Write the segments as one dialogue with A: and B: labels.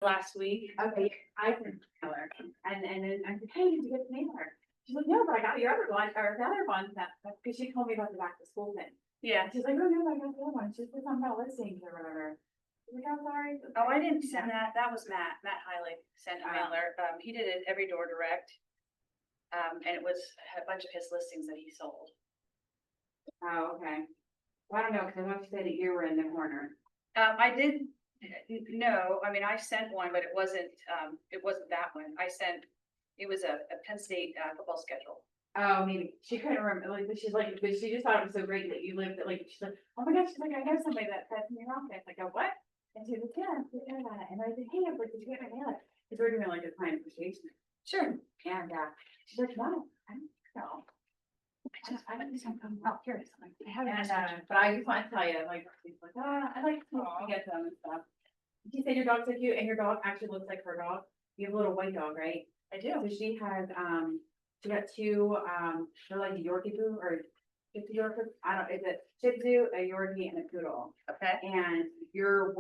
A: last week.
B: Okay, I sent Keller, and then I said, hey, did you get the mailer? She's like, no, but I got your other one, or the other one, because she told me about the back to school thing.
A: Yeah.
B: She's like, oh, no, I got the other one, she's like, I'm not listening or whatever. I'm like, I'm sorry.
A: Oh, I didn't send that. That was Matt. Matt Hiley sent a
B: Oh.
A: mailer. He did it every door direct. And it was a bunch of his listings that he sold.
B: Oh, okay. Well, I don't know, because I want to say that you were in the corner.
A: I did, no, I mean, I sent one, but it wasn't that one. It was a Penn State football schedule.
B: Oh, maybe she couldn't remember. Like, but she's like, but she just thought it was so great that you lived. Like, she's like, oh my gosh, she's like, I know somebody that's in your office. Like, oh, what? And she was like, yeah, I got it. And I said, hey, I was like, did you get my mail? Because we're doing like a client appreciation.
A: Sure.
B: And she's like, no, I don't think so. I don't think so. I'm not curious. I'm like, I haven't asked. But I just want to tell you, like, she's like, I like to get them and stuff. She said your dog's so cute, and your dog actually looks like her dog. You have a little white dog, right?
A: I do.
B: So she has, she got two, they're like a Yorkie poo or Shih Tzu Yorkie. I don't, is it Shih Tzu, a Yorkie, and a poodle?
A: Okay.
B: And your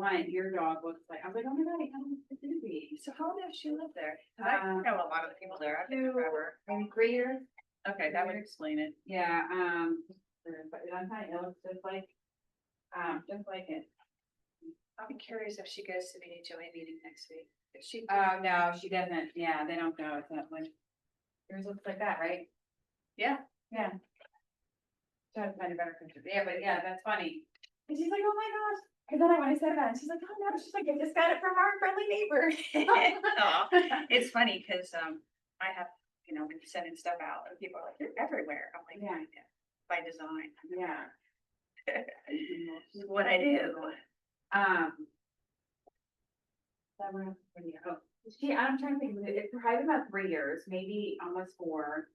B: dog looks like, I was like, oh my god, I kind of looks like a baby.
A: So how long does she live there? I know a lot of the people there. I've been there forever.
B: Maybe 3 years.
A: Okay, that would explain it.
B: Yeah, but I'm telling you, it looks just like it.
A: I'll be curious if she goes to the HOA meeting next week. If she.
B: No, she doesn't. Yeah, they don't go. It's not like yours looks like that, right?
A: Yeah.
B: Yeah. Try to find a better picture. Yeah, but yeah, that's funny. And she's like, oh my gosh. And then when I said about it, she's like, oh no, she's like, I just got it from our friendly neighbor.
A: Oh, it's funny because I have, been sending stuff out and people are like, you're everywhere. I'm like,
B: Yeah.
A: By design.
B: Yeah.
A: This is what I do.
B: I'm trying to think, it's probably about 3 years, maybe almost 4.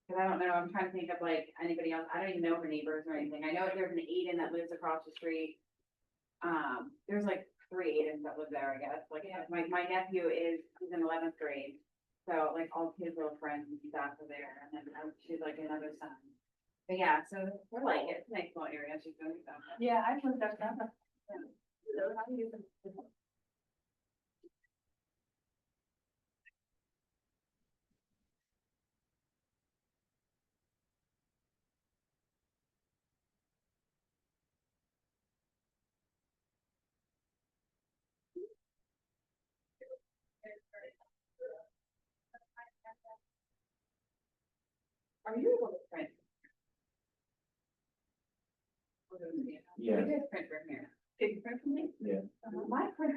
B: Cause I don't know, I'm trying to think of like anybody else, I don't even know her neighbors or anything, I know there's an Aiden that lives across the street. There's like 3 Aidens that live there, I guess, like, my nephew he's in 11th grade. So like all his little friends and stuff are there, and then she's like another son. But yeah, so we're like, it's a nice little area, she's doing stuff.
A: Yeah, I've lived up there.
B: So how do you? Are you able to print?
C: Yeah.
B: We did print from here. Did you print from me?
C: Yeah.
B: My print,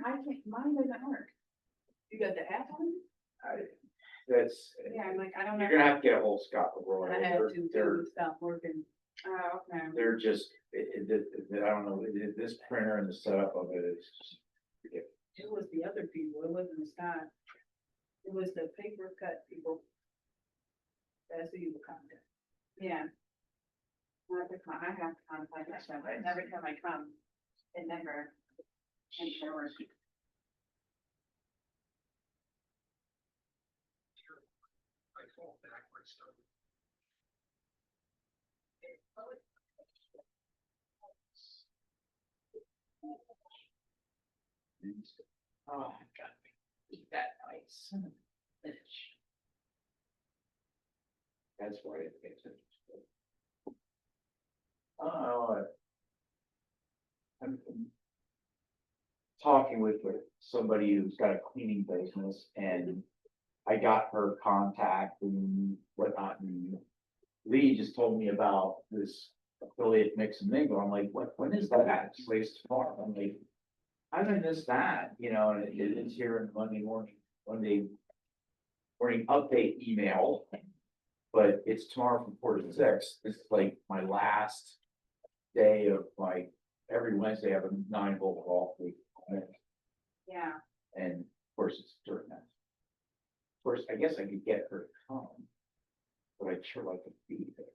B: mine doesn't work. You got the app on?
C: That's,
B: Yeah, I'm like, I don't know.
C: you're gonna have to get a whole Scott Roy.
B: I had to stop working. Oh, okay.
C: They're just, I don't know, this printer and the setup of it is just.
D: It was the other people, it wasn't the Scott. It was the paper cut people. That's who you were contacting.
B: Yeah. I have to contact myself, but every time I come, it never works.
C: Oh, God, eat that nice. That's why it makes it. I'm talking with somebody who's got a cleaning business, and I got her contact and whatnot, and Lee just told me about this affiliate mix and mingle. I'm like, when is that? She's like, it's tomorrow. I'm like, I missed that, and it is here in Monday morning update email. But it's tomorrow from 4 to 6. This is like my last day of every Wednesday I have a 9-hole golf week.
B: Yeah.
C: And of course it's during that. Of course, I guess I could get her to come, but I'd sure like to be there.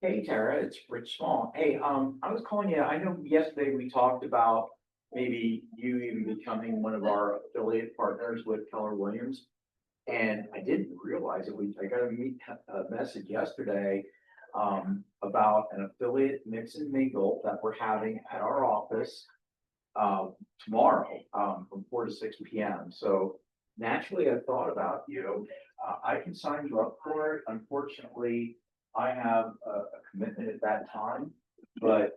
C: Hey Tara, it's Rich Small. Hey, I was calling you, I know yesterday we talked about maybe you even becoming one of our affiliate partners with Keller Williams. And I didn't realize it, I got a message yesterday, about an affiliate mix and mingle that we're having at our office, tomorrow, from 4 to 6 p.m. So naturally, I thought about you. I can sign you up for it. Unfortunately, I have a commitment at that time, but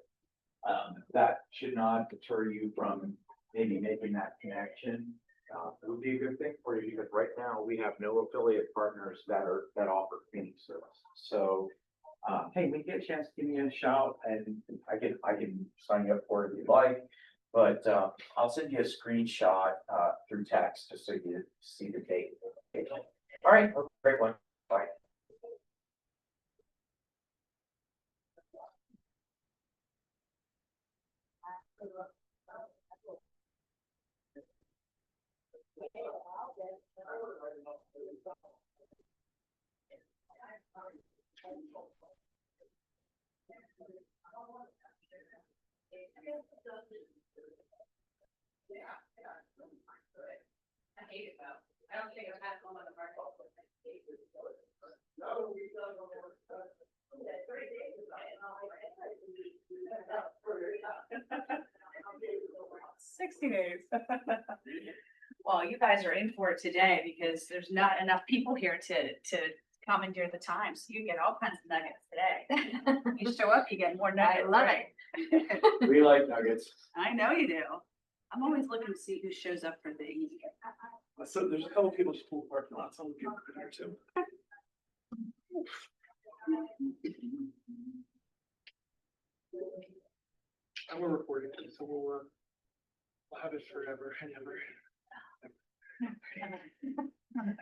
C: that should not deter you from maybe making that connection. It would be a good thing for you because right now we have no affiliate partners that offer cleaning service. So, hey, when you get a chance, give me a shout and I can sign you up for it if you'd like. But I'll send you a screenshot through text just so you see the date. All right, great one. Bye.
A: I hate it though. I don't think I've had one on the market.
D: days.
A: Well, you guys are in for it today because there's not enough people here to commandeer the time, so you get all kinds of nuggets today. You show up, you get more nuggets.
B: I love
A: right?
C: We like nuggets.
A: I know you do. I'm always looking to see who shows up for things.
E: So there's a couple people just pull parking lots, some people in here too. And we're recording it, so we'll have it forever and ever.
A: I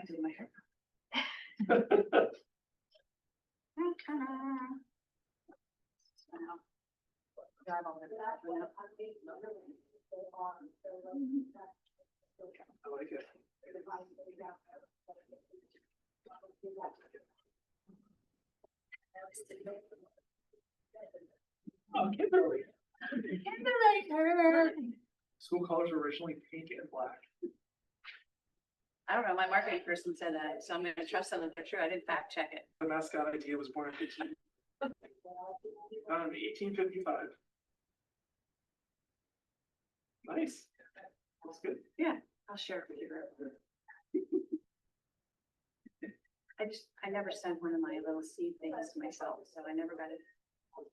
A: do my hair.
E: I like it. Oh, Kimberly. School colors were originally pink and black.
A: I don't know, my marketing person said that, so I'm gonna trust them that they're true. I didn't fact check it.
E: The mascot idea was born in 1855. Nice. That's good.
A: I'll share it with you. I never sent one of my little seed things to myself, so I never got it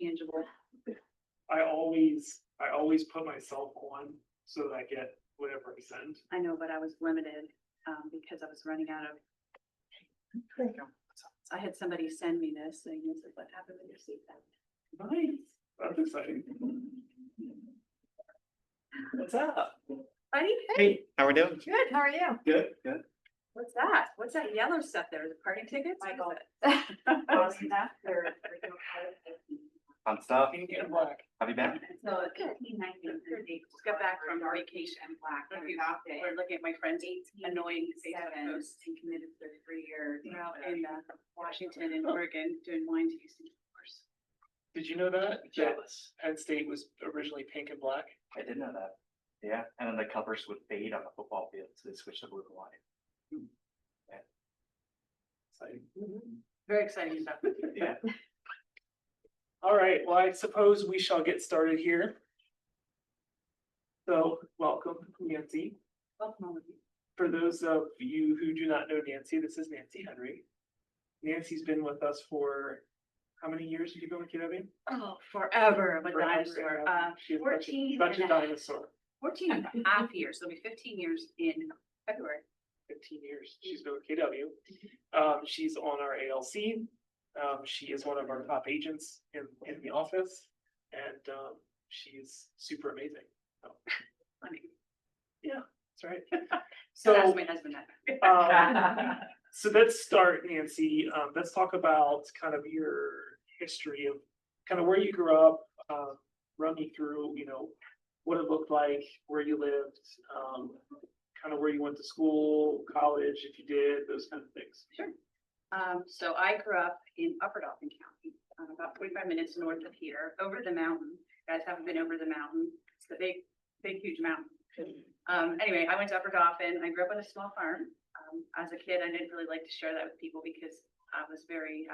A: tangible.
E: I always put myself on so that I get whatever I send.
A: I know, but I was limited, because I was running out of. I had somebody send me this saying, this is what happened with your seed pack.
E: Nice. That's exciting. What's up?
A: Buddy,
F: Hey, how we doing?
A: good, how are you?
E: Good, good.
A: What's that? What's that yellow stuff there? The party tickets?
B: Michael.
F: Fun stuff.
E: Pink and black.
F: Have you been?
B: So it's 1930.
A: Just got back from vacation.
B: Black and
A: Looking
B: adopted.
A: We're looking at my friend's annoying Facebook
B: 1887
A: posts.
B: and committed 33 years.
A: We're out in Washington and Oregon doing wine tasting tours.
E: Did you know that?
F: Jealous.
E: Penn State was originally pink and black?
F: I did know that. Yeah, and then the covers would fade on the football field, so they switched to blue and white.
E: Exciting.
A: Very exciting stuff.
F: Yeah.
E: All right, well, I suppose we shall get started here. So, welcome, Nancy.
A: Welcome, all of you.
E: For those of you who do not know Nancy, this is Nancy Henry. Nancy's been with us for, how many years have you been with KW?
A: Oh, forever, but
E: Forever,
A: dinosaur,
E: yeah. She's such a-
A: 14
E: Such a
A: and a-
E: dinosaur,
A: 14 and a half years, so it'll be 15 years in February.
E: 15 years, she's been with KW. She's on our ALC. She is one of our top agents in the office, and she's super amazing. So,
A: I mean,
E: yeah, that's right.
A: so that's
E: So,
A: my husband.
E: so let's start, Nancy. Let's talk about kind of your history of kind of where you grew up. Run me through, what it looked like, where you lived, kind of where you went to school, college, if you did, those kind of things.
A: Sure. So I grew up in Upper Dauphin County, about 45 minutes north of here, over the mountain. You guys haven't been over the mountain. It's the big, huge mountain. Anyway, I went to Upper Dauphin. I grew up on a small farm. As a kid, I didn't really like to share that with people because I was very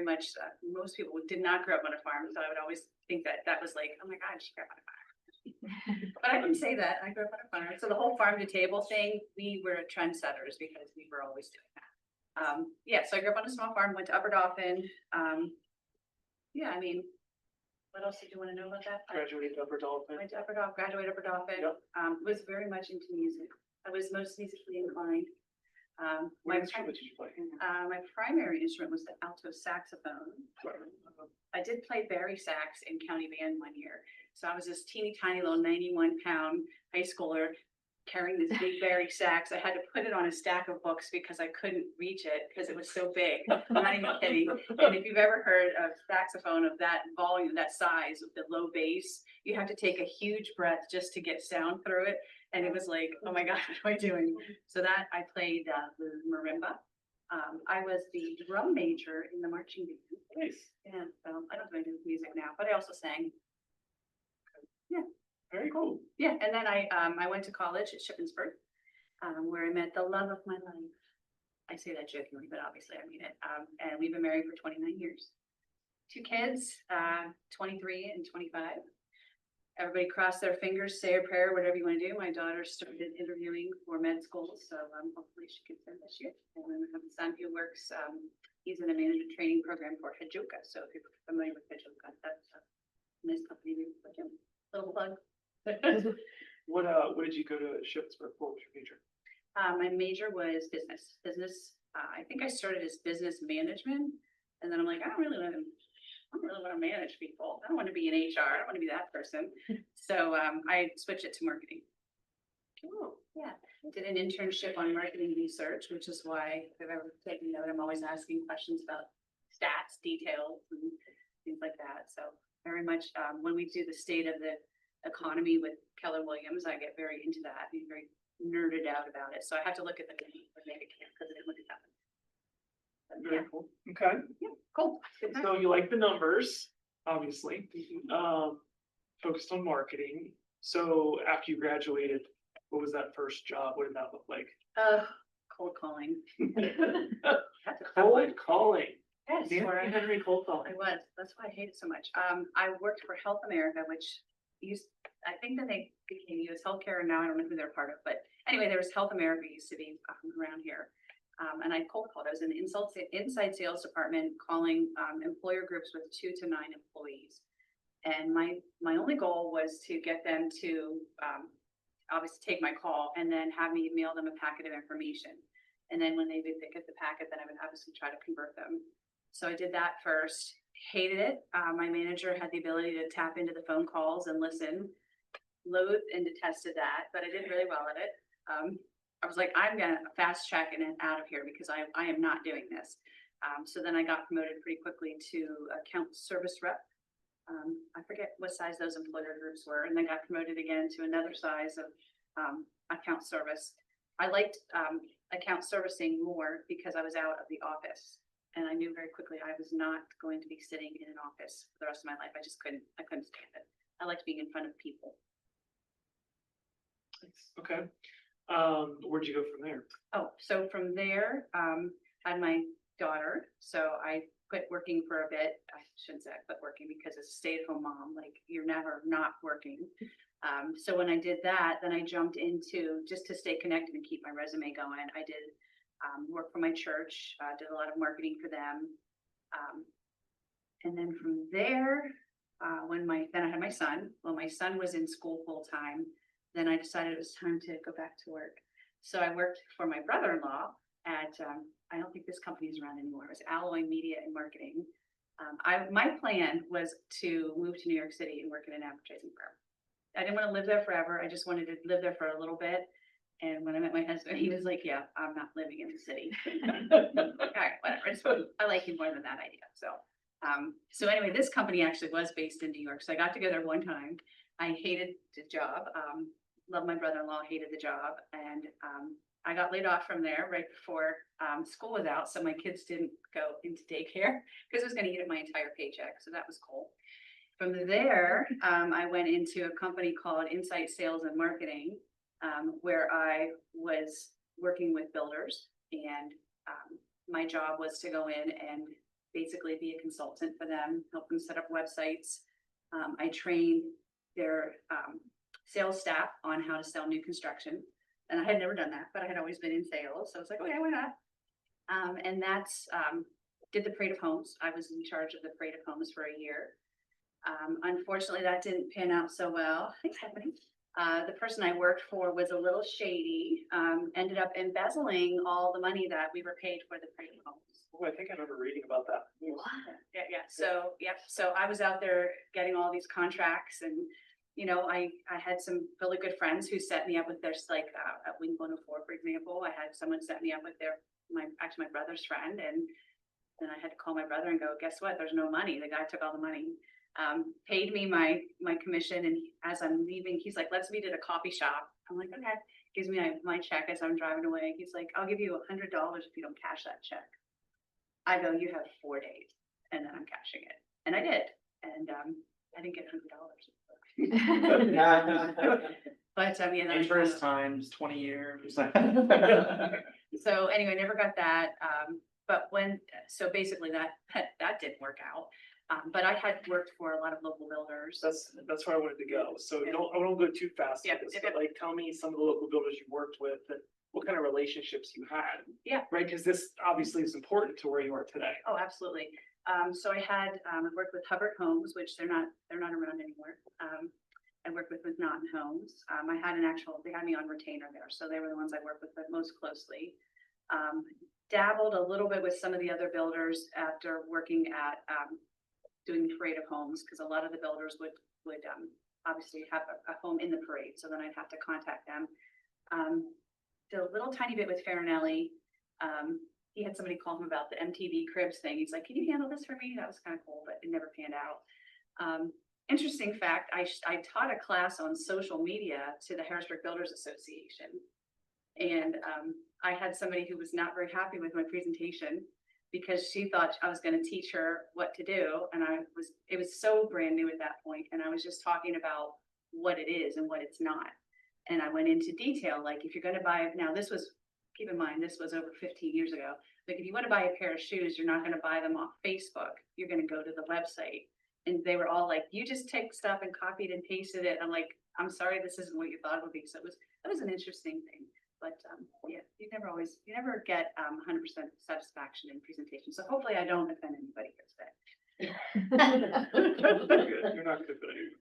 A: much, most people did not grow up on a farm. So I would always think that was like, oh my God, she grew up on a farm. But I didn't say that. I grew up on a farm. So the whole farm to table thing, we were trendsetters because we were always doing that. Yeah, so I grew up on a small farm, went to Upper Dauphin. Yeah, I mean, what else did you want to know about that?
E: Graduated Upper Dolphin.
A: Went to Upper Dauphin, graduated Upper Dauphin.
E: Yep.
A: Was very much into music. I was most musically inclined.
E: What instrument did you play?
A: My primary instrument was the alto saxophone. I did play bari sax in county band one year. So I was this teeny tiny little 91-pound high schooler carrying this big bari sax. I had to put it on a stack of books because I couldn't reach it because it was so big. I'm not even kidding. And if you've ever heard of saxophone of that volume, that size, with the low bass, you have to take a huge breath just to get sound through it. And it was like, oh my God, what am I doing? So that I played the marimba. I was the drum major in the marching band.
E: Nice.
A: And I don't do any music now, but I also sang. Yeah.
E: Very cool.
A: Yeah, and then I went to college at Shippensburg, where I met the love of my life. I say that jokingly, but obviously I mean it. And we've been married for 29 years. 2 kids, 23 and 25. Everybody cross their fingers, say a prayer, whatever you want to do. My daughter started interviewing for med school, so hopefully she gets in this year. And then we have a son who works, he's in a management training program for Hajuka. So if you're familiar with Hajuka, that's a nice company to put in. Little plug.
E: What did you go to Shippensburg for? What was your major?
A: My major was business. I think I started as business management, and then I'm like, I don't really want to manage people. I don't want to be in HR. I don't want to be that person. So I switched it to marketing.
E: Oh,
A: Yeah, did an internship on marketing research, which is why if I've ever taken note, I'm always asking questions about stats, details, and things like that. So very much when we do the state of the economy with Keller Williams, I get very into that, being very nerded out about it. So I had to look at the name and make it count because I didn't look at that. But
E: very
A: yeah,
E: cool. Okay.
A: cool.
E: So you like the numbers, obviously. Focused on marketing. So after you graduated, what was that first job? What did that look like?
A: Cold calling. That's a tough
E: Cold
A: one.
E: calling.
A: Yes,
E: Nancy
A: where
E: Henry cold calling.
A: I was. That's why I hate it so much. I worked for Health America, which I think that they became US Healthcare, and now I don't know who they're part of. But anyway, there was Health America used to be around here. And I cold called. I was in the inside sales department calling employer groups with 2 to 9 employees. And my only goal was to get them to obviously take my call and then have me mail them a packet of information. And then when they would get the packet, then I would obviously try to convert them. So I did that first, hated it. My manager had the ability to tap into the phone calls and listen, loathed and detested that, but I did really well at it. I was like, I'm gonna fast track it out of here because I am not doing this. So then I got promoted pretty quickly to account service rep. I forget what size those employer groups were, and then got promoted again to another size of account service. I liked account servicing more because I was out of the office, and I knew very quickly I was not going to be sitting in an office for the rest of my life. I couldn't stand it. I liked being in front of people.
E: Okay. Where'd you go from there?
A: Oh, so from there, had my daughter, so I quit working for a bit. I shouldn't say I quit working because as a stay-at-home mom, like you're never not working. So when I did that, then I jumped into, just to stay connected and keep my resume going, I did work for my church, did a lot of marketing for them. And then from there, then I had my son. When my son was in school full time, then I decided it was time to go back to work. So I worked for my brother-in-law at, I don't think this company is around anymore. It was Alloy Media and Marketing. My plan was to move to New York City and work in an advertising firm. I didn't want to live there forever. I just wanted to live there for a little bit. And when I met my husband, he was like, yeah, I'm not living in the city. All right, whatever. So I like you more than that idea. So anyway, this company actually was based in New York. So I got to go there one time. I hated the job. Loved my brother-in-law, hated the job. And I got laid off from there right before school was out. So my kids didn't go into daycare because it was going to eat up my entire paycheck. So that was cool. From there, I went into a company called Insight Sales and Marketing, where I was working with builders, and my job was to go in and basically be a consultant for them, help them set up websites. I trained their sales staff on how to sell new construction, and I had never done that, but I had always been in sales, so I was like, okay, why not? And that's did the parade of homes. I was in charge of the parade of homes for a year. Unfortunately, that didn't pan out so well. Thanks, Stephanie. The person I worked for was a little shady, ended up embezzling all the money that we were paid for the parade of homes.
E: Oh, I think I remember reading about that.
A: Yeah. So I was out there getting all these contracts, and I had some really good friends who set me up with their, like at Wing 104, for example. I had someone set me up with my brother's friend, and then I had to call my brother and go, guess what? There's no money. The guy took all the money. Paid me my commission, and as I'm leaving, he's like, let's meet at a coffee shop. I'm like, okay. Gives me my check as I'm driving away. He's like, I'll give you $100 if you don't cash that check. I go, you have 4 days, and then I'm cashing it. And I did. And I didn't get $100. But yeah, that was
F: Interest times 20 years.
A: so anyway, never got that. But so basically that didn't work out. But I had worked for a lot of local builders.
E: That's where I wanted to go. So
A: Yeah.
E: I don't go too fast
A: Yeah,
E: with this,
A: yeah.
E: but like, tell me some of the local builders you worked with and what kind of relationships you had.
A: Yeah.
E: Right, because this obviously is important to where you are today.
A: Oh, absolutely. So I had worked with Hubbard Homes, which they're not around anymore. I worked with Naughton Homes. I had they had me on retainer there, so they were the ones I worked with the most closely. Dabbled a little bit with some of the other builders after working at doing the parade of homes, because a lot of the builders would obviously have a home in the parade, so then I'd have to contact them. Did a little tiny bit with Farinelli. He had somebody call him about the MTV Cribs thing. He's like, can you handle this for me? That was kind of cool, but it never panned out. Interesting fact, I taught a class on social media to the Harrisburg Builders Association. And I had somebody who was not very happy with my presentation because she thought I was going to teach her what to do. And it was so brand new at that point. And I was just talking about what it is and what it's not. And I went into detail, like if you're going to buy, now keep in mind, this was over 15 years ago. Like if you want to buy a pair of shoes, you're not going to buy them off Facebook. You're going to go to the website. And they were all like, you just take stuff and copied and pasted it. I'm like, I'm sorry, this isn't what you thought it would be. So that was an interesting thing. But yeah, you never get 100% satisfaction in presentation. So hopefully I don't offend anybody here today.
E: You're not good at it.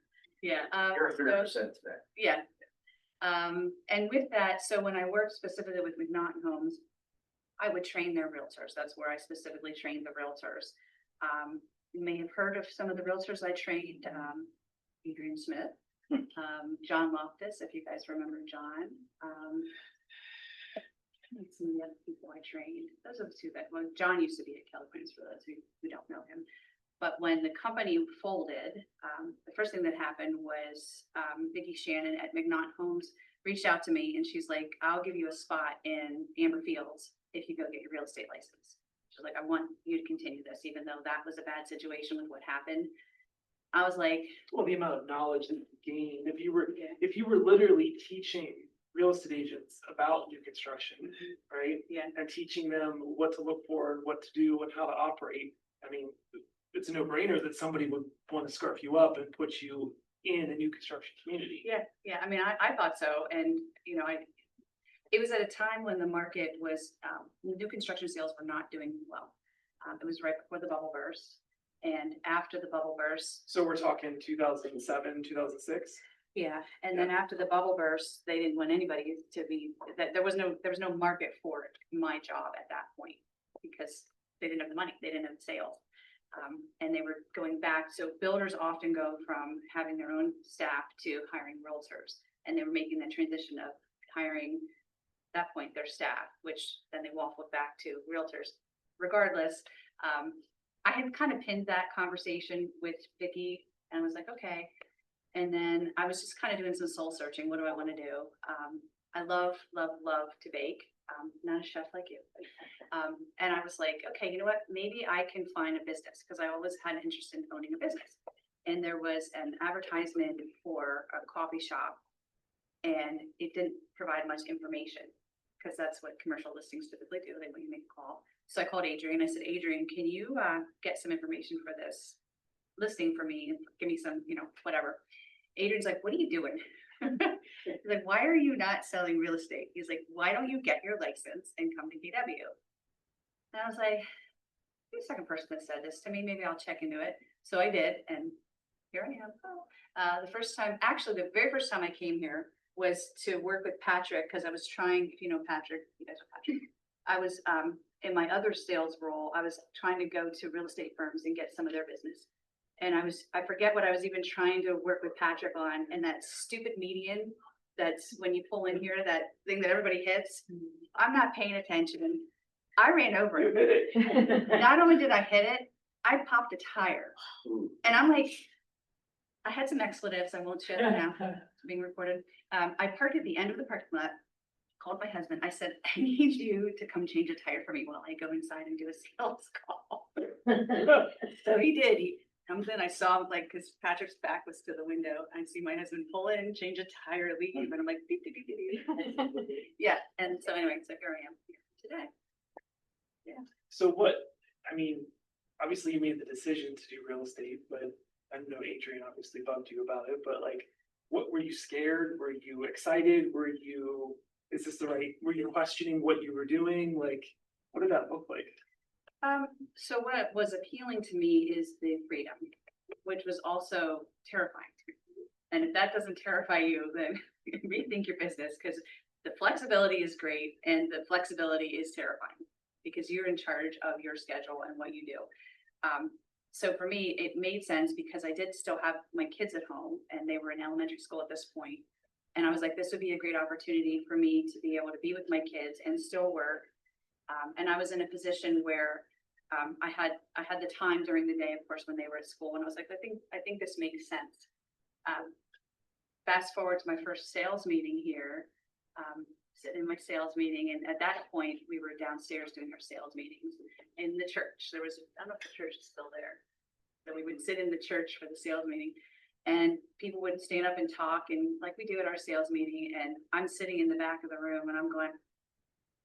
A: Yeah.
C: You're 100% today.
A: Yeah. And with that, so when I worked specifically with Naughton Homes, I would train their realtors. That's where I specifically trained the realtors. You may have heard of some of the realtors I trained, Adrian Smith, John Loftus, if you guys remember John. Some of the other people I trained. Those are the two John used to be at Keller for those who don't know him. But when the company folded, the first thing that happened was Vicki Shannon at McNaught Homes reached out to me, and she's like, I'll give you a spot in Amber Fields if you go get your real estate license. She's like, I want you to continue this, even though that was a bad situation with what happened. I was like,
E: Well, the amount of knowledge that you gained, if you were literally teaching real estate agents about new construction, right?
A: Yeah.
E: And teaching them what to look for, and what to do, and how to operate. I mean, it's a no-brainer that somebody would want to scarf you up and put you in a new construction community.
A: Yeah, I mean, I thought so, and, you know, it was at a time when the market was, new construction sales were not doing well. It was right before the bubble burst, and after the bubble burst,
E: So we're talking 2007, 2006.
A: yeah, and then after the bubble burst, they didn't want anybody to be, that there was no market for my job at that point, because they didn't have the money, they didn't have the sales. And they were going back, so builders often go from having their own staff to hiring realtors, and they were making the transition of hiring, at that point, their staff, which then they waffled back to realtors. Regardless, I had kind of pinned that conversation with Vicky, and I was like, okay. And then I was just kind of doing some soul searching. What do I want to do? I love to bake. Not a chef like you. And I was like, okay, you know what? Maybe I can find a business, because I always had an interest in owning a business. And there was an advertisement for a coffee shop, and it didn't provide much information, because that's what commercial listings typically do. They want you to make a call. So I called Adrian. I said, Adrian, can you get some information for this listing for me and give me some, you know, whatever. Adrian's like, what are you doing? He's like, why are you not selling real estate? He's like, why don't you get your license and come to KW? And I was like, you're the second person that said this to me. Maybe I'll check into it. So I did, and here I am. The first time, actually, the very first time I came here was to work with Patrick, because I was trying, if you know Patrick, you guys are Patrick. I was in my other sales role, I was trying to go to real estate firms and get some of their business. And I forget what I was even trying to work with Patrick on, and that stupid median, that's when you pull in here, that thing that everybody hits. I'm not paying attention. I ran over
E: You
A: it.
E: did it.
A: Not only did I hit it, I popped a tire. And I'm like, I had some expletives, I won't share them now, it's being recorded. I parked at the end of the parking lot, called my husband. I said, I need you to come change a tire for me while I go inside and do a sales call. So he did. He comes in, I saw him, like, because Patrick's back was to the window. I see my husband pull in, change a tire, leave, and I'm like, beep, beep, beep, beep, beep. Yeah, and so anyway, so here I am here today.
E: So what, I mean, obviously you made the decision to do real estate, but I know Adrian obviously bugged you about it, but like, what, were you scared? Were you excited? Is this the right, were you questioning what you were doing? Like, what did that look like?
A: So what was appealing to me is the freedom, which was also terrifying to me. And if that doesn't terrify you, then rethink your business, because the flexibility is great and the flexibility is terrifying, because you're in charge of your schedule and what you do. So for me, it made sense because I did still have my kids at home, and they were in elementary school at this point. And I was like, this would be a great opportunity for me to be able to be with my kids and still work. And I was in a position where I had the time during the day, of course, when they were at school, and I was like, I think this makes sense. Fast forward to my first sales meeting here, sitting in my sales meeting, and at that point we were downstairs doing our sales meetings in the church. There was, I don't know if the church is still there, so we would sit in the church for the sales meeting, and people would stand up and talk, and like we do at our sales meeting, and I'm sitting in the back of the room, and I'm going,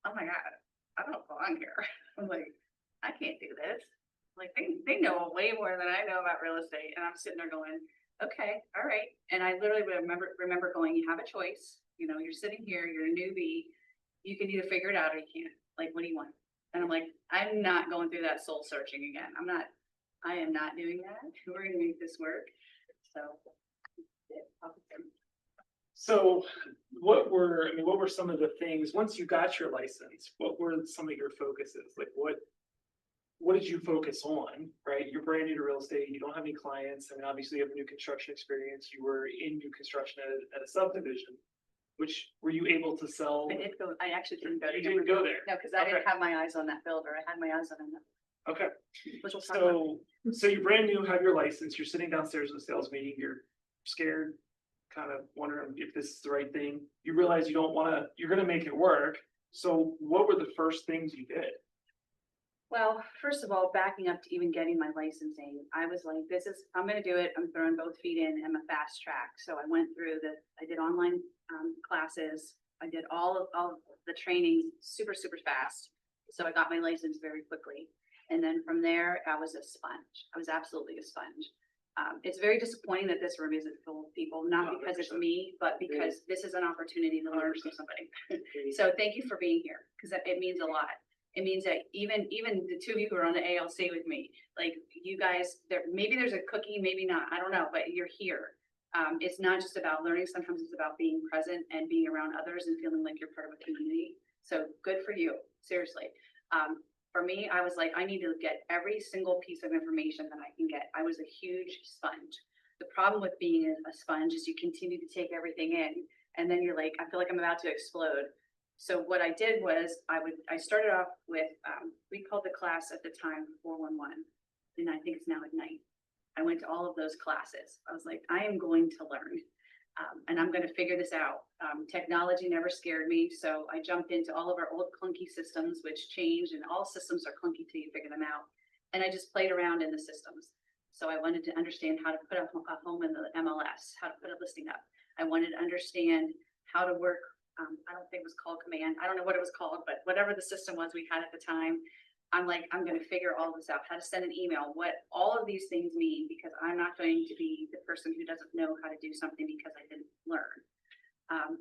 A: oh my God, I don't belong here. I'm like, I can't do this. Like they know way more than I know about real estate. And I'm sitting there going, okay, all right. And I literally remember going, you have a choice. You know, you're sitting here, you're a newbie. You can either figure it out or you can't. Like, what do you want? And I'm like, I'm not going through that soul searching again. I am not doing that. We're going to make this work. So, yeah,
E: So what were some of the things, once you got your license, what were some of your focuses? Like what did you focus on, right? You're brand new to real estate. You don't have any clients. I mean, obviously you have new construction experience. You were in new construction at a subdivision, which were you able to sell?
A: I actually didn't go.
E: You didn't go there?
A: No, because I didn't have my eyes on that builder. I had my eyes on him.
E: Okay.
A: Which we'll talk about.
E: So you're brand new, have your license, you're sitting downstairs in a sales meeting, you're scared, kind of wondering if this is the right thing. You realize you're gonna make it work. So what were the first things you did?
A: Well, first of all, backing up to even getting my licensing, I was like, I'm going to do it. I'm throwing both feet in. I'm a fast track. So I went through I did online classes. I did all of the training super, super fast. So I got my license very quickly. And then from there, I was a sponge. I was absolutely a sponge. It's very disappointing that this room isn't full of people, not because it's
E: 100%.
A: me, but because this is an opportunity to learn from somebody. So thank you for being here, because it means a lot. It means that even the two of you who are on the ALC with me, like you guys, maybe there's a cookie, maybe not, I don't know, but you're here. It's not just about learning. Sometimes it's about being present and being around others and feeling like you're part of a community. So good for you, seriously. For me, I was like, I need to get every single piece of information that I can get. I was a huge sponge. The problem with being a sponge is you continue to take everything in, and then you're like, I feel like I'm about to explode. So what I did was I started off with, we called the class at the time 411, and I think it's now Ignite. I went to all of those classes. I was like, I am going to learn. And I'm going to figure this out. Technology never scared me. So I jumped into all of our old clunky systems, which changed, and all systems are clunky till you figure them out. And I just played around in the systems. So I wanted to understand how to put a home in the MLS, how to put a listing up. I wanted to understand how to work. I don't think it was called Command. I don't know what it was called, but whatever the system was we had at the time, I'm like, I'm going to figure all this out, how to send an email, what all of these things mean, because I'm not going to be the person who doesn't know how to do something because I didn't learn.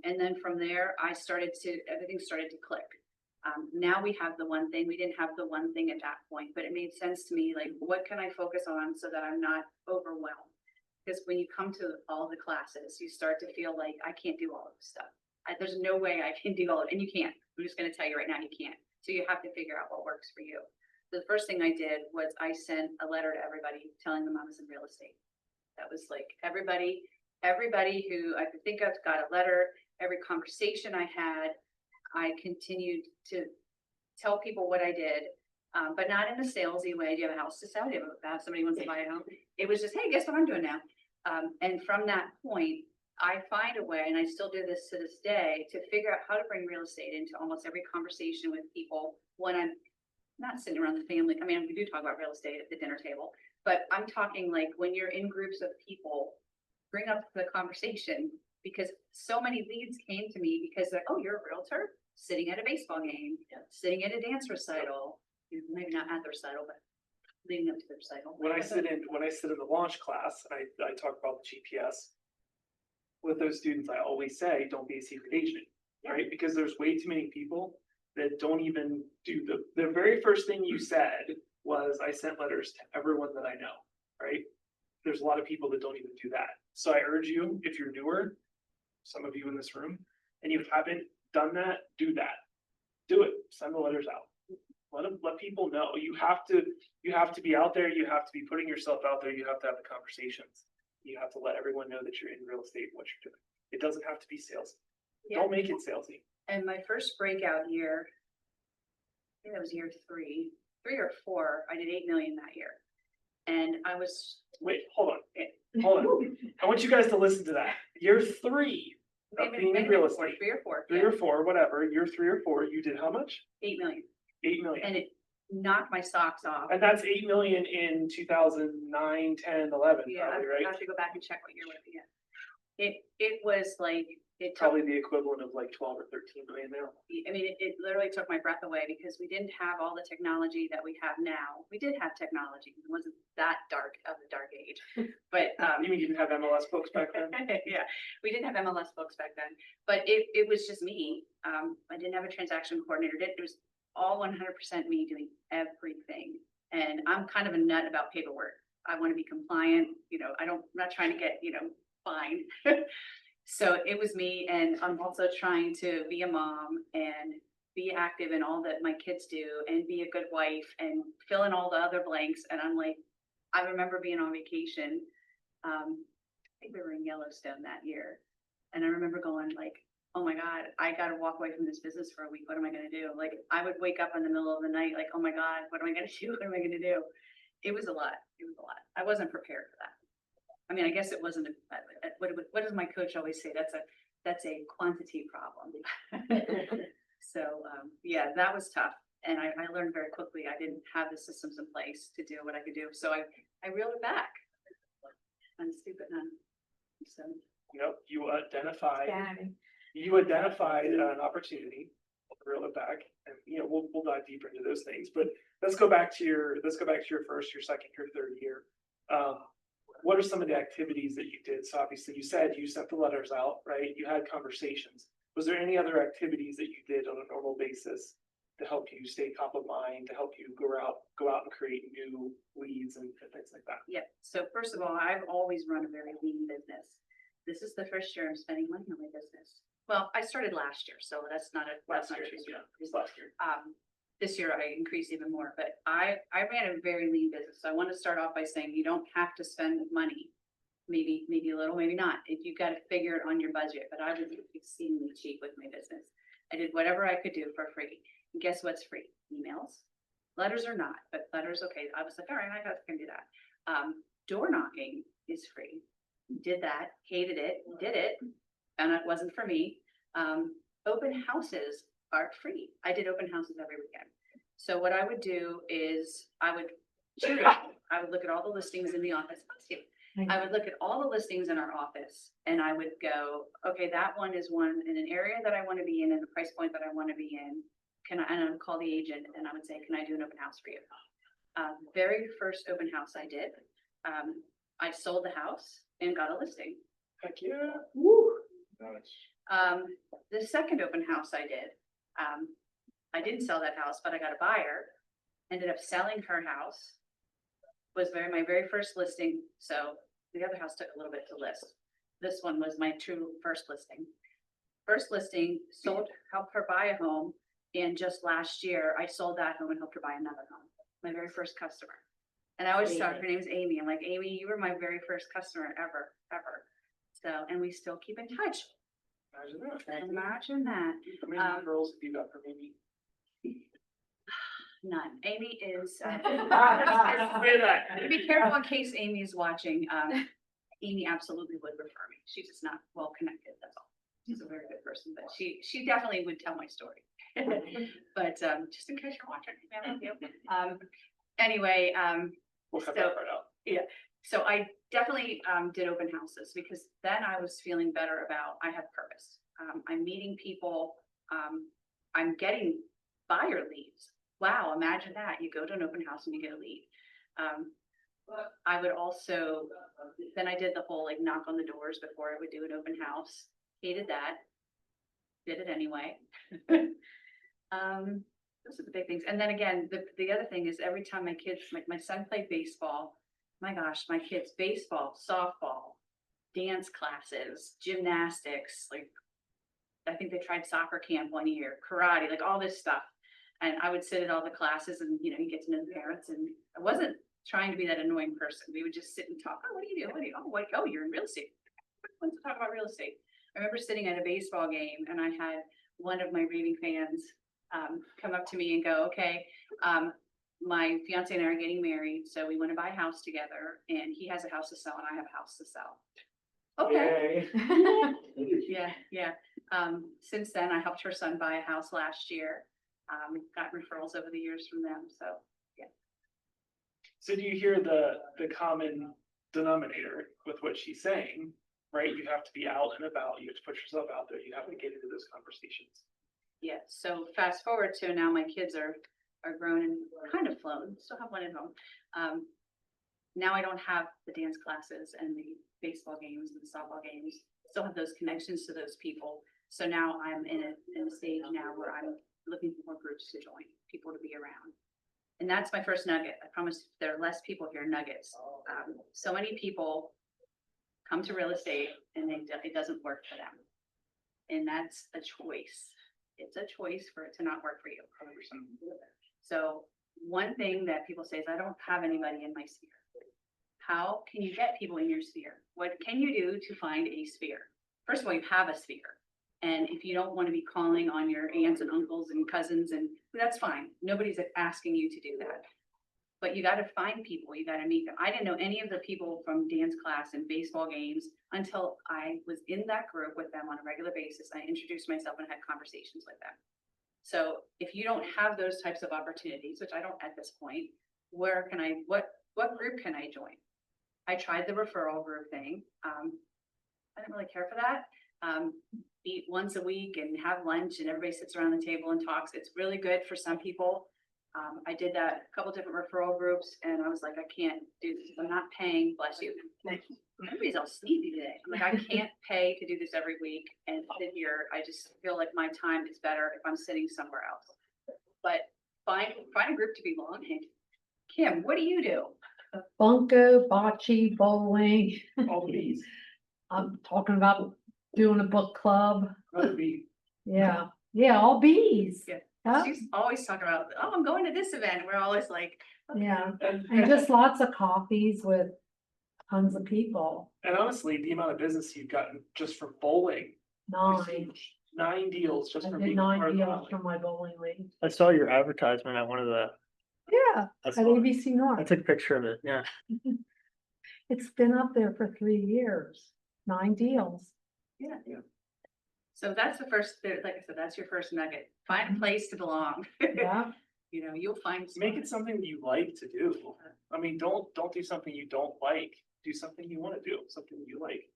A: And then from there, everything started to click. Now we have the one thing. We didn't have the one thing at that point, but it made sense to me, like, what can I focus on so that I'm not overwhelmed? Because when you come to all the classes, you start to feel like I can't do all of this stuff. There's no way I can do all of it, and you can't. I'm just going to tell you right now, you can't. So you have to figure out what works for you. The first thing I did was I sent a letter to everybody telling them I was in real estate. That was like everybody who I could think of got a letter. Every conversation I had, I continued to tell people what I did, but not in a salesy way. Do you have a house to sell? Do you have somebody who wants to buy a home? It was just, hey, guess what I'm doing now? And from that point, I find a way, and I still do this to this day, to figure out how to bring real estate into almost every conversation with people when I'm not sitting around the family. I mean, we do talk about real estate at the dinner table, but I'm talking like when you're in groups of people, bring up the conversation, because so many leads came to me because they're, oh, you're a realtor sitting at a baseball game, sitting at a dance recital, maybe not at the recital, but leading up to the recital.
E: When I sit in the launch class, and I talk about the GPS. With those students, I always say, don't be a secret agent, right? Because there's way too many people that don't even do the very first thing you said was I sent letters to everyone that I know, right? There's a lot of people that don't even do that. So I urge you, if you're newer, some of you in this room, and you haven't done that, do that. Do it. Send the letters out. Let people know. You have to be out there. You have to be putting yourself out there. You have to have the conversations. You have to let everyone know that you're in real estate and what you're doing. It doesn't have to be salesy.
A: Yeah.
E: Don't make it salesy.
A: And my first breakout year, I think that was year 3 or 4, I did 8 million that year. And I was,
E: Wait, hold on. I want you guys to listen to that. Year 3 of being in real estate.
A: 3 or 4.
E: 3 or 4, whatever. Year 3 or 4, you did how much?
A: 8 million.
E: 8 million.
A: And it knocked my socks off.
E: And that's 8 million in 2009, 10, 11,
A: Yeah,
E: probably, right?
A: I have to go back and check what year would be it. It was like, it took,
E: Probably the equivalent of like 12 or 13 million now.
A: I mean, it literally took my breath away because we didn't have all the technology that we have now. We did have technology. It wasn't that dark of a dark age, but,
E: You mean you didn't have MLS books back then?
A: yeah, we didn't have MLS books back then, but it was just me. I didn't have a transaction coordinator. It was all 100% me doing everything. And I'm kind of a nut about paperwork. I want to be compliant. I'm not trying to get, fined. So it was me, and I'm also trying to be a mom and be active in all that my kids do and be a good wife and fill in all the other blanks. And I'm like, I remember being on vacation. I think we were in Yellowstone that year. And I remember going like, oh my God, I got to walk away from this business for a week. What am I going to do? Like, I would wake up in the middle of the night, like, oh my God, what am I going to do? What am I going to do? It was a lot. I wasn't prepared for that. I mean, I guess it wasn't, what does my coach always say? That's a quantity problem. So, yeah, that was tough. And I learned very quickly, I didn't have the systems in place to do what I could do. So I reeled it back. I'm stupid nun. So.
E: You identify.
B: Yeah.
E: you identified an opportunity, reel it back, and, you know, we'll dive deeper into those things, but let's go back to your first, your second, your third year. What are some of the activities that you did? So obviously you said you sent the letters out, right? You had conversations. Was there any other activities that you did on a normal basis to help you stay top of mind, to help you go out and create new leads and things like that?
A: Yeah, so first of all, I've always run a very lean business. This is the first year I'm spending money on my business. Well, I started last year, so that's not true.
E: Yeah, it was last year.
A: This year I increased even more, but I ran a very lean business. So I want to start off by saying you don't have to spend money. Maybe a little, maybe not. If you've got to figure it on your budget, but I was exceedingly cheap with my business. I did whatever I could do for free. And guess what's free? Emails. Letters are not, but letters, okay. I was like, all right, I can do that. Door knocking is free. Did that, hated it, did it, and it wasn't for me. Open houses are free. I did open houses every weekend. So what I would do is I would look at all the listings in the office. I would look at all the listings in our office and I would go, okay, that one is one in an area that I want to be in and the price point that I want to be in. And I would call the agent and I would say, can I do an open house for you? Very first open house I did, I sold the house and got a listing.
E: Heck yeah.
A: Woo.
E: Nice.
A: The second open house I did, I didn't sell that house, but I got a buyer, ended up selling her house, was my very first listing. So the other house took a little bit to list. This one was my true first listing. First listing, sold, helped her buy a home. And just last year, I sold that home and helped her buy another home. My very first customer. And I always thought her name's Amy. I'm like, Amy, you were my very first customer ever. So, and we still keep in touch. Imagine that.
E: How many girls have you got from Amy?
A: None. Amy is,
E: Say that.
A: be careful in case Amy is watching. Amy absolutely would refer me. She's just not well connected, that's all. She's a very good person, but she definitely would tell my story. But just in case you're watching, I love you. Anyway,
E: We'll cut
A: so-
E: that part out.
A: yeah. So I definitely did open houses because then I was feeling better about I have purpose. I'm meeting people. I'm getting buyer leads. Wow, imagine that. You go to an open house and you get a lead. I would also, then I did the whole like knock on the doors before I would do an open house. Hated that. Did it anyway. Those are the big things. And then again, the other thing is every time my kids, like my son played baseball, my gosh, my kids, baseball, softball, dance classes, gymnastics, like I think they tried soccer camp one year, karate, like all this stuff. And I would sit at all the classes and, you know, you get to know the parents and I wasn't trying to be that annoying person. We would just sit and talk. Oh, what do you do? Oh, you're in real estate. Let's talk about real estate. I remember sitting at a baseball game and I had one of my raving fans come up to me and go, okay, my fiance and I are getting married, so we want to buy a house together, and he has a house to sell, and I have a house to sell. Okay.
E: Yay.
A: Yeah. Since then, I helped her son buy a house last year. Got referrals over the years from them, so yeah.
E: So do you hear the common denominator with what she's saying, right? You have to be out and about, you have to put yourself out there, you have to get into those conversations.
A: Yeah, so fast forward to now my kids are grown and kind of flown, still have one at home. Now I don't have the dance classes and the baseball games and the softball games, still have those connections to those people. So now I'm in a stage now where I'm looking for more groups to join, people to be around. And that's my first nugget. I promise there are less people here, nuggets. So many people come to real estate and it doesn't work for them. And that's a choice. It's a choice for it to not work for you.
E: 100%.
A: So one thing that people say is, I don't have anybody in my sphere. How can you get people in your sphere? What can you do to find a sphere? First of all, you have a sphere. And if you don't want to be calling on your aunts and uncles and cousins, and that's fine. Nobody's asking you to do that. But you got to find people, you got to meet them. I didn't know any of the people from dance class and baseball games until I was in that group with them on a regular basis. I introduced myself and had conversations with them. So if you don't have those types of opportunities, which I don't at this point, what group can I join? I tried the referral group thing. I didn't really care for that. Meet once a week and have lunch and everybody sits around the table and talks. It's really good for some people. I did that, a couple different referral groups, and I was like, I can't do this. I'm not paying, bless you. Everybody's all sneaky today. I'm like, I can't pay to do this every week and sit here. I just feel like my time is better if I'm sitting somewhere else. But find a group to belong in. Kim, what do you do?
G: Bunko, bocce, bowling.
E: All the bees.
G: I'm talking about doing a book club.
E: Another bee.
G: Yeah, all bees.
A: Yeah.
G: Huh?
A: She's always talking about, oh, I'm going to this event. We're always like, okay.
G: Yeah, and just lots of coffees with tons of people.
E: And honestly, the amount of business you've gotten just from bowling. is
G: 9.
E: huge. 9 deals just
G: I
E: from
G: did
E: being
G: 9
E: part of the
G: deals
E: rally.
G: from my bowling league.
H: I saw your advertisement at one of the,
G: Yeah,
H: I
G: at
H: saw it.
G: ABC
H: I
G: North.
H: took a picture of it, yeah.
G: It's been up there for 3 years, 9 deals.
A: Yeah. So that's the first, like I said, that's your first nugget. Find a place to belong.
G: Yeah,
A: You know, you'll find.
E: Make it something that you like to do. I mean, don't do something you don't like. Do something you want to do, something you like.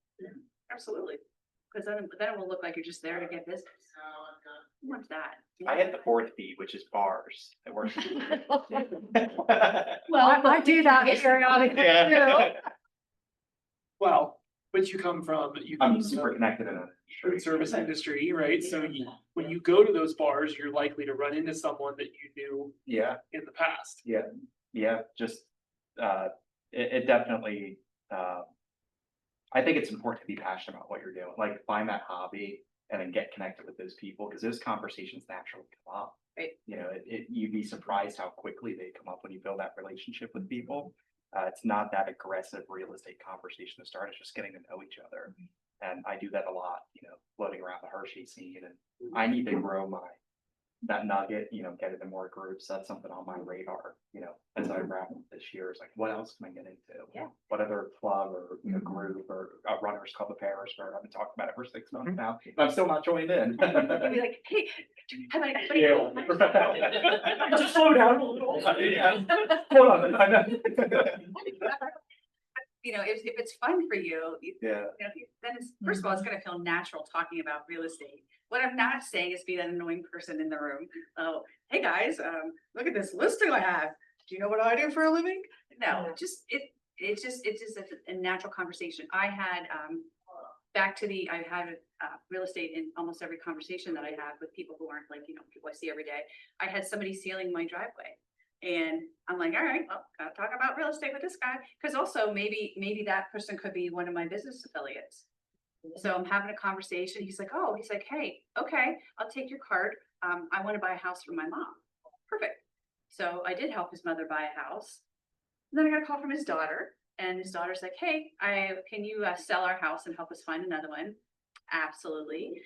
A: Absolutely. Because then it will look like you're just there to get business. Who wants that?
F: I hit the fourth B, which is bars. It works.
G: well, I do that periodically too.
F: Yeah.
E: Well, but you come from,
F: I'm super connected in a
E: food service industry, right? So when you go to those bars, you're likely to run into someone that you knew
F: Yeah,
E: in the past.
F: yeah, just, it definitely, I think it's important to be passionate about what you're doing, like find that hobby and then get connected with those people, because those conversations naturally come up.
A: Right.
F: You know, you'd be surprised how quickly they come up when you build that relationship with people. It's not that aggressive real estate conversation to start, it's just getting to know each other. And I do that a lot, you know, floating around the Hershey scene, and I need to grow that nugget, you know, get it in more groups. That's something on my radar, you know, as I wrap up this year. It's like, what else can I get into?
A: Yeah.
F: What other club or, you know, group or runners club of Harrisburg? I've been talking about it for 6 months now, but I'm still not joined in.
A: You'll be like, hey, how about
E: Just slow down a little.
F: Yeah. Hold on, I know.
A: You know, if it's fun for you,
F: Yeah.
A: you know, then it's, first of all, it's gonna feel natural talking about real estate. What I'm not saying is be that annoying person in the room. Oh, hey guys, look at this listing I have. Do you know what I do for a living? No,
G: Yeah.
A: just, it's just a natural conversation. I had, I had real estate in almost every conversation that I have with people who aren't like, you know, people I see every day. I had somebody sealing my driveway. And I'm like, all right, well, gotta talk about real estate with this guy. Cause also maybe that person could be one of my business affiliates. So I'm having a conversation. He's like, hey, okay, I'll take your card. I want to buy a house for my mom. Perfect. So I did help his mother buy a house. And then I got a call from his daughter, and his daughter's like, hey, can you sell our house and help us find another one? Absolutely.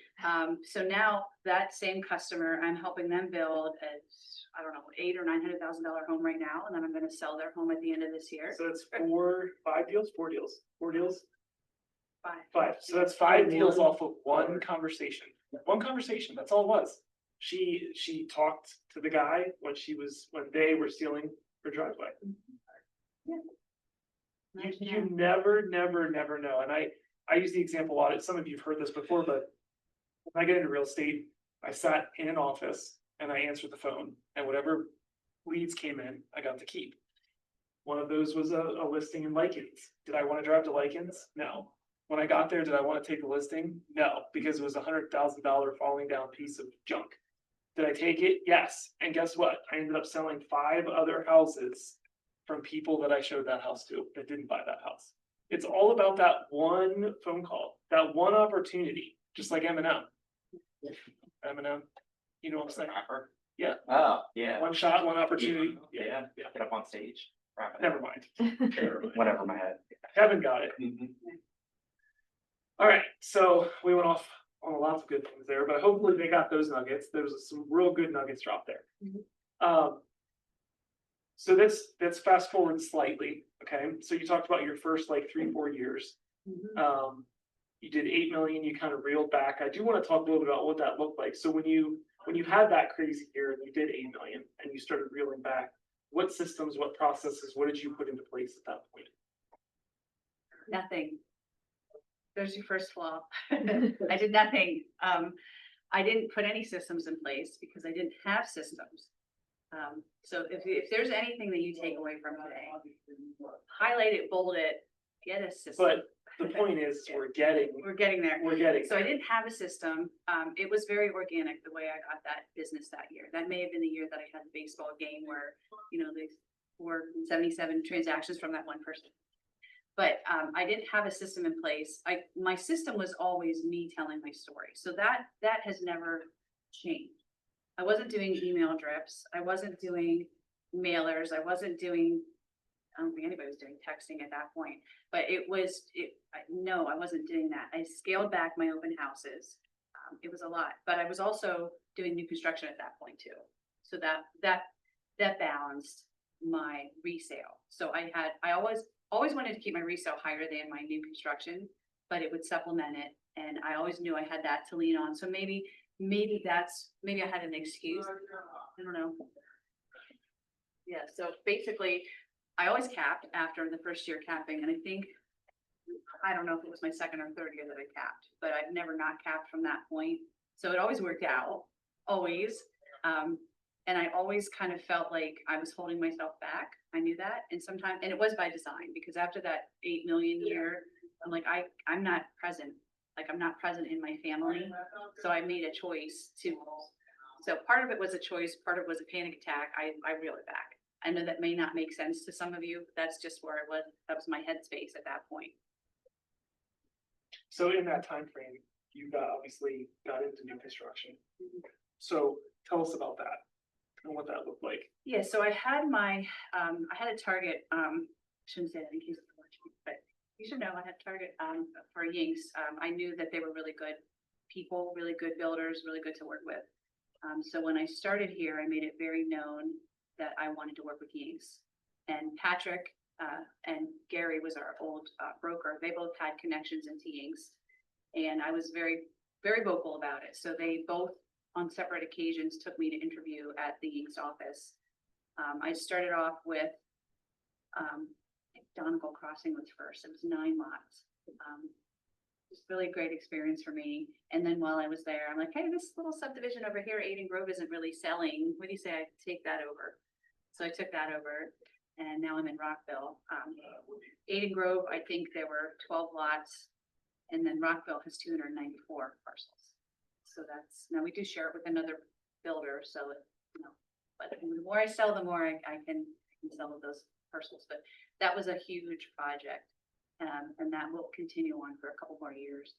A: So now that same customer, I'm helping them build I don't know, $800,000 or $900,000 home right now, and then I'm going to sell their home at the end of this year.
E: So it's 4 deals.
A: 5.
E: So that's 5 deals off of one conversation. One conversation. That's all it was. She talked to the guy when they were stealing her driveway. You never know. And I use the example a lot. Some of you've heard this before, but when I get into real estate, I sat in an office and I answered the phone, and whatever leads came in, I got to keep. One of those was a listing in Likens. Did I want to drive to Likens? No. When I got there, did I want to take the listing? No, because it was $100,000 falling down piece of junk. Did I take it? Yes. And guess what? I ended up selling 5 other houses from people that I showed that house to that didn't buy that house. It's all about that one phone call, that one opportunity, just like Eminem. Eminem, you know what I'm saying?
F: Rapper.
E: Yeah.
F: Oh, yeah.
E: One shot, one opportunity.
F: Yeah, get up on stage. Wrap it up.
E: Never mind.
F: Whatever in my head.
E: Haven't got it. All right, so we went off on a lot of good things there, but hopefully they got those nuggets. There was some real good nuggets dropped there. So let's fast forward slightly. Okay, so you talked about your first like 3-4 years. You did 8 million. You kind of reeled back. I do want to talk a little bit about what that looked like. So when you had that crazy year and you did 8 million and you started reeling back, what systems, what processes, what did you put into place at that point?
A: Nothing. there's your first flaw. I did nothing. I didn't put any systems in place because I didn't have systems. So if there's anything that you take away from today, highlight it, bold it, get a system.
E: But the point is, we're getting
A: there.
E: there.
A: So I didn't have a system. It was very organic the way I got that business that year. That may have been the year that I had the baseball game where, you know, they were 77 transactions from that one person. But I didn't have a system in place. My system was always me telling my story. So that has never changed. I wasn't doing email drips. I wasn't doing mailers. I don't think anybody was doing texting at that point, but no, I wasn't doing that. I scaled back my open houses. It was a lot, but I was also doing new construction at that point too. So that balanced my resale. So I always wanted to keep my resale higher than my new construction, but it would supplement it. And I always knew I had that to lean on. So maybe I had an excuse. I don't know. Yeah. So basically I always capped after the first year capping. And I don't know if it was my second or third year that I capped, but I've never not capped from that point. So it always worked out, always. And I always kind of felt like I was holding myself back. I knew that. And it was by design, because after that 8 million year, I'm like, I'm not present. Like, I'm not present in my family. So I made a choice so part of it was a choice. Part of it was a panic attack. I reel it back. I know that may not make sense to some of you. But that's just where I was. That was my headspace at that point.
E: So in that time frame, you obviously got into new construction. So tell us about that and what that looked like.
A: Yeah, so I had I had a target, shouldn't say that in case it's watching, but you should know I had a target for Yingst. I knew that they were really good people, really good builders, really good to work with. So when I started here, I made it very known that I wanted to work with Yingst. And Patrick and Gary was our old broker. They both had connections into Yingst. And I was very, very vocal about it. So they both, on separate occasions, took me to interview at the Yingst office. I started off with Donegal Crossing was first. It was 9 lots. Just really great experience for me. And then while I was there, I'm like, hey, this little subdivision over here, Aiden Grove, isn't really selling. What do you say I take that over? So I took that over, and now I'm in Rockville. Aiden Grove, I think there were 12 lots, and then Rockville has 294 parcels. So now we do share it with another builder. So, but the more I sell, the more I can sell of those parcels. But that was a huge project. And that will continue on for a couple more years,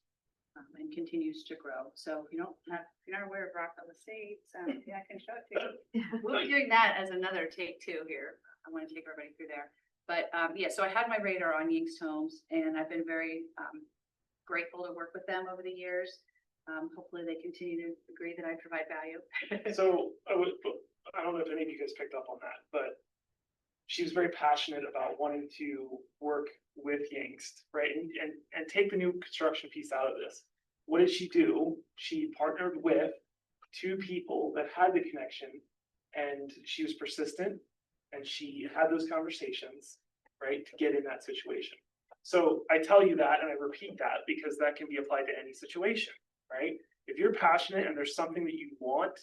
A: and continues to grow. So if you're not aware of Rockville Estates, yeah, I can show it to you. We'll be doing that as another take two here. I want to take everybody through there. But yeah, so I had my radar on Yingst Homes, and I've been very grateful to work with them over the years. Hopefully they continue to agree that I provide value.
E: So I don't know if any of you guys picked up on that, but she was very passionate about wanting to work with Yingst, right? And take the new construction piece out of this. What did she do? She partnered with 2 people that had the connection, and she was persistent, and she had those conversations, right, to get in that situation. So I tell you that, and I repeat that, because that can be applied to any situation, right? If you're passionate and there's something that you want,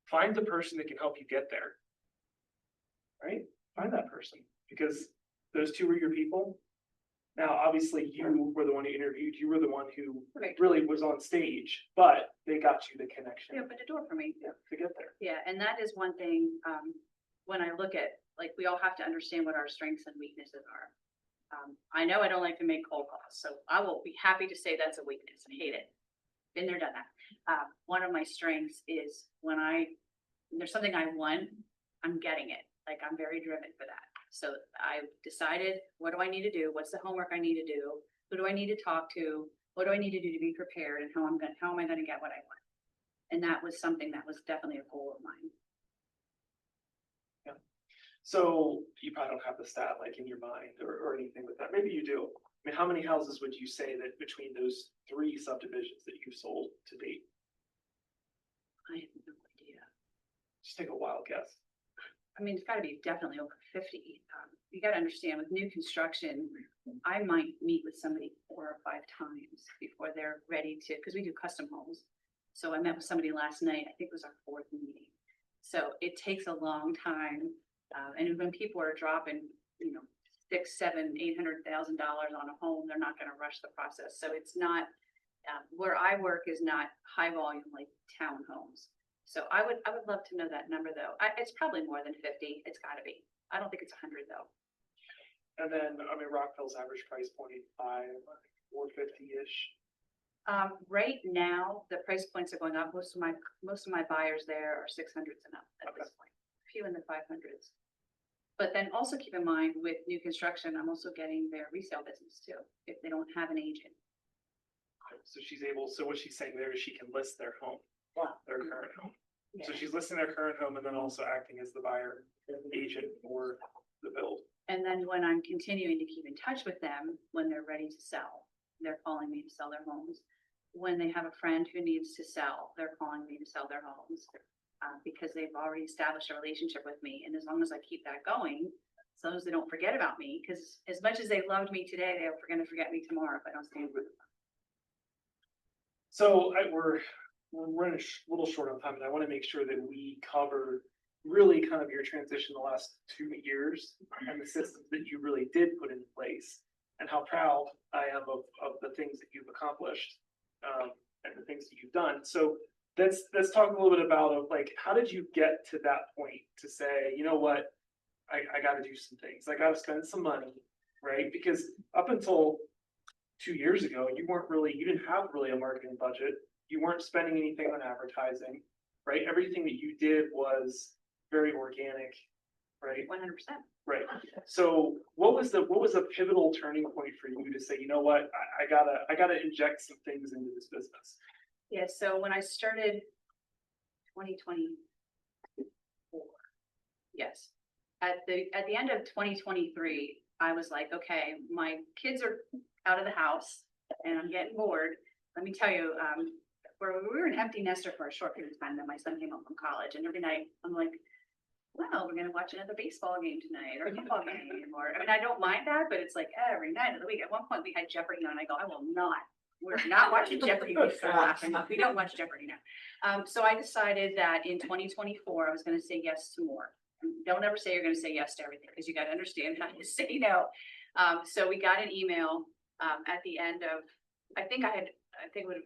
E: find the person that can help you get there, right? Find that person, because those 2 were your people. Now, obviously, you were the one who interviewed. You were the one who really was on stage, but they got you the connection.
A: They opened a door for me.
E: Yeah, to get there.
A: Yeah, and that is one thing, when I look at, like, we all have to understand what our strengths and weaknesses are. I know I don't like to make cold calls, so I will be happy to say that's a weakness. I hate it. Been there, done that. One of my strengths is when there's something I want, I'm getting it. Like, I'm very driven for that. So I decided, what do I need to do? What's the homework I need to do? Who do I need to talk to? What do I need to do to be prepared? And how am I going to get what I want? And that was something that was definitely a goal of mine.
E: Yeah. So you probably don't have the stat like in your mind or anything with that. Maybe you do. I mean, how many houses would you say that between those 3 subdivisions that you've sold to date?
A: I have no idea.
E: Just take a wild guess.
A: I mean, it's got to be definitely over 50. you gotta understand with new construction, I might meet with somebody 4 or 5 times before they're ready to, because we do custom homes. So I met with somebody last night, I think it was our 4th meeting. So it takes a long time. And when people are dropping, you know, $600,000, $700,000, $800,000 on a home, they're not gonna rush the process. So it's not, where I work is not high volume like townhomes. So I would love to know that number though. It's probably more than 50. It's gotta be. I don't think it's 100 though.
E: And then, I mean, Rockville's average price point, 450-ish.
A: Right now, the price points are going up. Most of my buyers there are 600s and up at this point, a few in the 500s. But then also keep in mind with new construction, I'm also getting their resale business too, if they don't have an agent.
E: So she's able, so what she's saying there is she can list their home, their current home. So
A: Yeah.
E: she's listing their current home and then also acting as the buyer agent for the build.
A: And then when I'm continuing to keep in touch with them, when they're ready to sell, they're calling me to sell their homes. When they have a friend who needs to sell, they're calling me to sell their homes. Because they've already established a relationship with me. And as long as I keep that going, as long as they don't forget about me, because as much as they loved me today, they're gonna forget me tomorrow if I don't stand with them.
E: So we're running a little short on time, and I want to make sure that we cover really kind of your transition the last 2 years and the systems that you really did put in place, and how proud I am of the things that you've accomplished, and the things that you've done. So let's talk a little bit about like, how did you get to that point to say, you know what, I got to do some things. I got to spend some money, right? Because up until 2 years ago, you didn't have really a marketing budget. You weren't spending anything on advertising, right? Everything that you did was very organic, right?
A: 100%.
E: Right. So what was a pivotal turning point for you to say, you know what, I gotta inject some things into this business?
A: Yeah, so when I started 2024, yes, at the end of 2023, I was like, okay, my kids are out of the house and I'm getting bored. Let me tell you, we were an empty nester for a short period of time. Then my son came home from college, and every night I'm like, well, we're gonna watch another baseball game tonight or a football game, or I mean, I don't mind that, but it's like every night of the week. At one point, we had Jeopardy on. I go, I will not. We're not watching Jeopardy. We don't watch Jeopardy now. So I decided that in 2024, I was going to say yes to more. Don't ever say you're going to say yes to everything, because you got to understand how to say no. So we got an email at the end of, I think it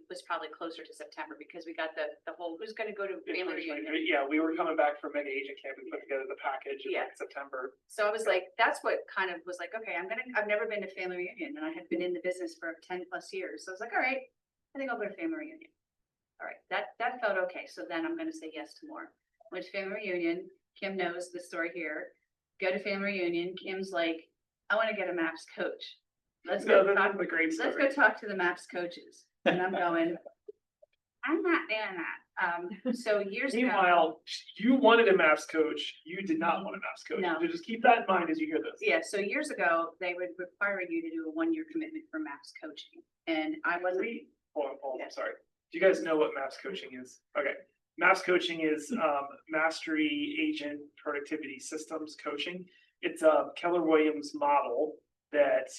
A: was probably closer to September, because we got the whole, who's going to go to family reunion.
E: Yeah, we were coming back from Mega Agent Camp. We put together the package in
A: Yeah.
E: like September.
A: So I was like, that's what kind of was like, okay, I've never been to family reunion, and I had been in the business for 10+ years. So I was like, all right, I think I'll go to family reunion. All right, that felt okay. So then I'm gonna say yes to more. Went to family reunion. Kim knows the story here. Go to family reunion. Kim's like, I want to get a MAPS coach. Let's go talk.
E: The great
A: Let's
E: story.
A: go talk to the MAPS coaches. And I'm going, I'm not doing that. So years ago.
E: Meanwhile, you wanted a MAPS coach. You did not want a MAPS coach.
A: No.
E: So just keep that in mind as you hear this.
A: Yeah, so years ago, they would require you to do a 1-year commitment for MAPS coaching. And I wasn't,
E: Hold on, I'm sorry. Do you guys know what MAPS coaching is? Okay. MAPS coaching is Mastery Agent Productivity Systems Coaching. It's a Keller Williams model that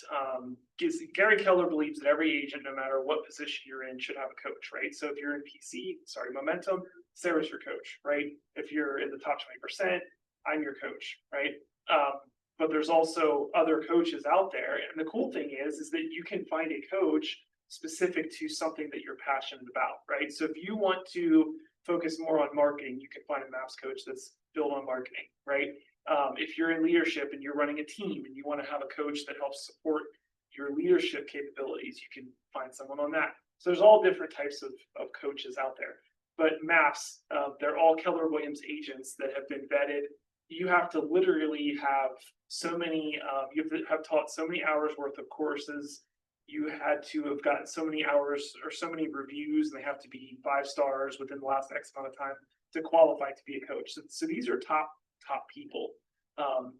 E: Gary Keller believes that every agent, no matter what position you're in, should have a coach, right? So if you're in Momentum, Sarah's your coach, right? If you're in the top 20%, I'm your coach, right? But there's also other coaches out there. And the cool thing is that you can find a coach specific to something that you're passionate about, right? So if you want to focus more on marketing, you can find a MAPS coach that's built on marketing, right? If you're in leadership and you're running a team and you want to have a coach that helps support your leadership capabilities, you can find someone on that. So there's all different types of coaches out there. But MAPS, they're all Keller Williams agents that have been vetted. You have to literally have so many, you have to have taught so many hours worth of courses. You had to have gotten so many hours or so many reviews, and they have to be 5 stars within the last X amount of time to qualify to be a coach. So these are top people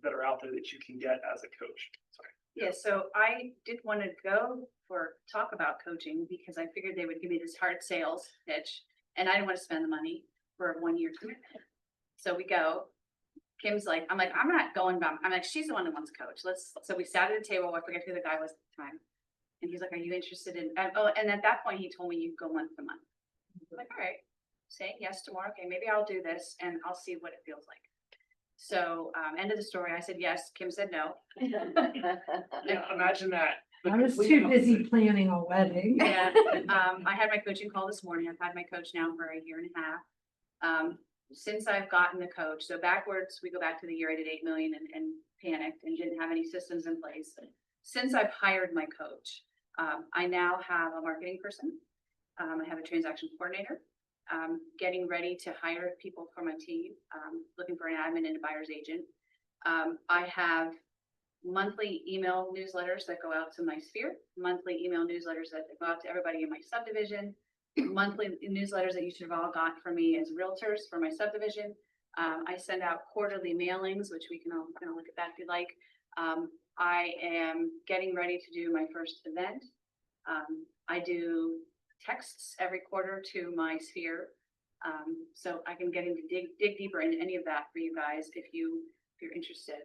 E: that are out there that you can get as a coach. Sorry.
A: yeah, so I did want to go for talk about coaching, because I figured they would give me this hard sales pitch, and I didn't want to spend the money for a 1-year commitment. So we go. Kim's like, I'm like, I'm not going, but I'm like, she's the one that wants to coach. So we sat at a table, I forget who the guy was at the time. And he's like, are you interested in, and at that point, he told me you go month to month. I'm like, all right, saying yes tomorrow. Okay, maybe I'll do this and I'll see what it feels like. So, end of the story. I said yes. Kim said no.
E: Yeah, imagine that. the
G: I was
E: complete
G: too busy
E: opposite.
G: planning a wedding.
A: And, I had my coaching call this morning. I've had my coach now for a year and a half. Since I've gotten the coach, so backwards, we go back to the year I did 8 million and panicked and didn't have any systems in place. Since I've hired my coach, I now have a marketing person. I have a transaction coordinator, getting ready to hire people for my team, looking for an admin and a buyer's agent. I have monthly email newsletters that go out to my sphere, monthly email newsletters that go out to everybody in my subdivision, monthly newsletters that you should have all got from me as realtors for my subdivision. I send out quarterly mailings, which we can all kind of look at that if you like. I am getting ready to do my first event. I do texts every quarter to my sphere. So I can get into dig deeper into any of that for you guys if you're interested.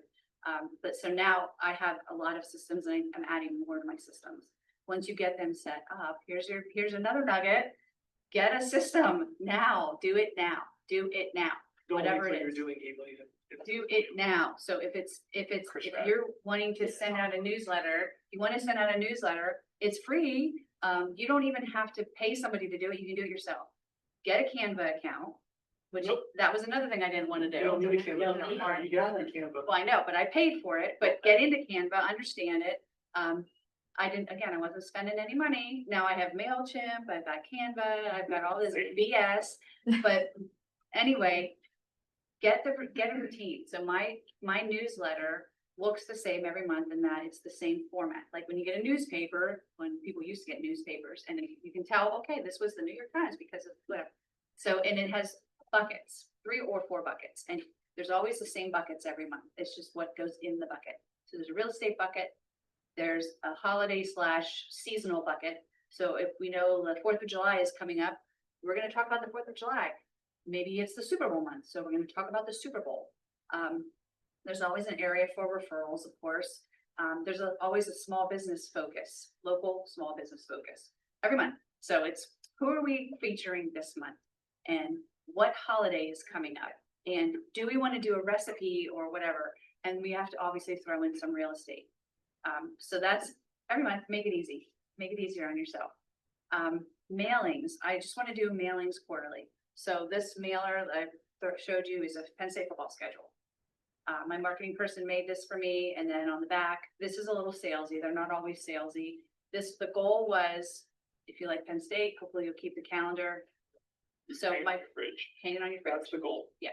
A: But so now I have a lot of systems and I'm adding more to my systems. Once you get them set up, here's another nugget. Get a system now. Do it now. Do it now.
E: Don't wait
A: Whatever
E: till
A: it
E: you're
A: is.
E: doing 8 million.
A: Do it now. So if you're wanting to send out a newsletter, it's free. You don't even have to pay somebody to do it. You can do it yourself. Get a Canva account, which
E: Nope.
A: that was another thing I didn't want to do.
E: You don't need a Canva.
A: You don't
E: account.
A: need one.
E: You got a Canva.
A: Well, I know, but I paid for it, but get into Canva, understand it. I wasn't spending any money. Now I have MailChimp, I've got Canva, I've got all this BS. But anyway, get a routine. So my newsletter looks the same every month in that it's the same format. Like when you get a newspaper, when people used to get newspapers, and you can tell, okay, this was the New York Times because of whatever. So, and it has buckets, 3 or 4 buckets, and there's always the same buckets every month. It's just what goes in the bucket. So there's a real estate bucket. There's a holiday / seasonal bucket. So if we know the 4th of July is coming up, we're going to talk about the 4th of July. Maybe it's the Super Bowl month, so we're going to talk about the Super Bowl. There's always an area for referrals, of course. There's always a small business focus, local small business focus every month. So it's who are we featuring this month and what holiday is coming up? And do we want to do a recipe or whatever? And we have to obviously throw in some real estate. So that's every month, make it easy, make it easier on yourself. Mailings, I just want to do mailings quarterly. So this mailer that I showed you is a Penn State football schedule. My marketing person made this for me. And then on the back, this is a little salesy. They're not always salesy. The goal was, if you like Penn State, hopefully you'll keep the calendar. So
E: Hang it on your fridge.
A: hang it on your fridge.
E: That's the goal.
A: Yeah.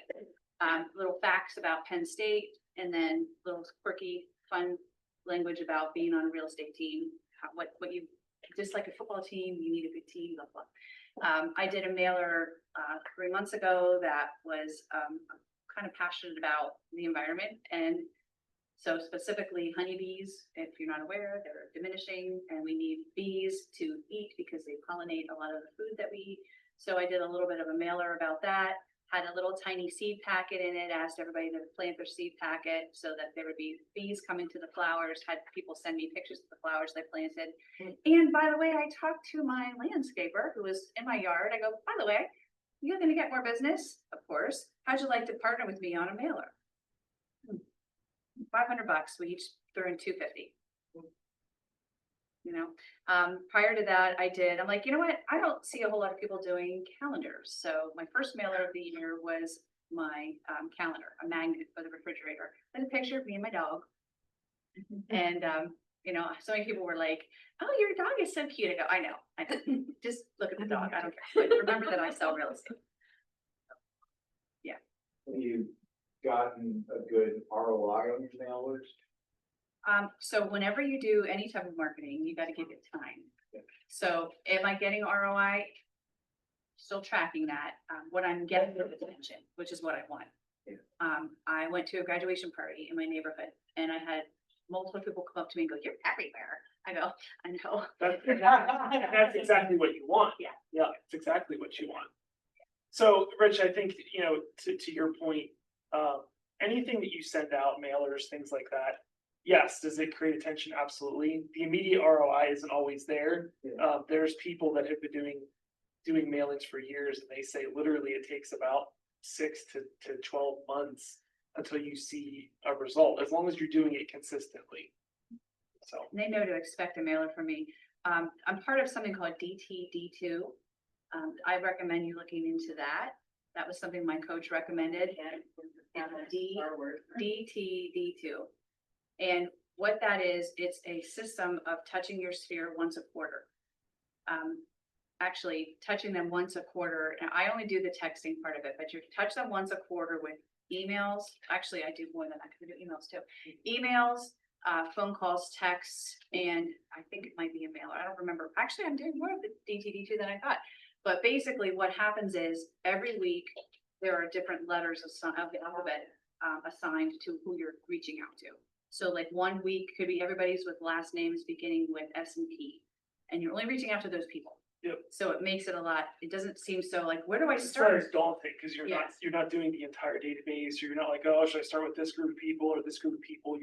A: Little facts about Penn State and then little quirky, fun language about being on a real estate team. What you, just like a football team, you need a good team, blah, blah. I did a mailer 3 months ago that was kind of passionate about the environment. And so specifically honeybees, if you're not aware, they're diminishing and we need bees to eat because they pollinate a lot of the food that we eat. So I did a little bit of a mailer about that, had a little tiny seed packet in it, asked everybody to plant their seed packet so that there would be bees coming to the flowers, had people send me pictures of the flowers they planted. And by the way, I talked to my landscaper who was in my yard. I go, by the way, you're going to get more business, of course. How'd you like to partner with me on a mailer? $500, we each threw in $250. You know, prior to that, I'm like, you know what? I don't see a whole lot of people doing calendars. So my first mailer of the year was my calendar, a magnet for the refrigerator. There's a picture of me and my dog. And, you know, so many people were like, oh, your dog is so cute. I know. Just look at the dog. I don't care. But remember that I sell real estate. Yeah.
C: Have you gotten a good ROI on your mailers?
A: So whenever you do any type of marketing, you got to give it time. So am I getting ROI? Still tracking that. What I'm getting is attention, which is what I want.
C: Yeah.
A: I went to a graduation party in my neighborhood and I had multiple people come up to me and go, you're everywhere. I go, I know.
E: That's exactly what you want.
A: Yeah.
E: Yeah, it's exactly what you want. So, Rich, I think, you know, to your point, anything that you send out, mailers, things like that. Yes, does it create attention? Absolutely. The immediate ROI isn't always there. There's people that have been doing mailings for years, and they say literally it takes about 6 to 12 months until you see a result, as long as you're doing it consistently. So,
A: And they know to expect a mailer from me. I'm part of something called DTD2. I recommend you looking into that. That was something my coach recommended. DTD2. And what that is, it's a system of touching your sphere once a quarter. Actually touching them once a quarter. And I only do the texting part of it, but you touch them once a quarter with emails. Actually, I do more than that because I do emails too. Emails, phone calls, texts, and I think it might be a mailer. I don't remember. Actually, I'm doing more of the DTD2 than I thought. But basically what happens is every week there are different letters of the alphabet assigned to who you're reaching out to. So like 1 week could be everybody's with last names beginning with S and P, and you're only reaching out to those people.
E: Yep.
A: So it makes it a lot, it doesn't seem so like, where do I
E: it's
A: start?
E: daunting because you're
A: Yes.
E: not doing the entire database. You're not like, oh, should I start with this group of people or this group of people?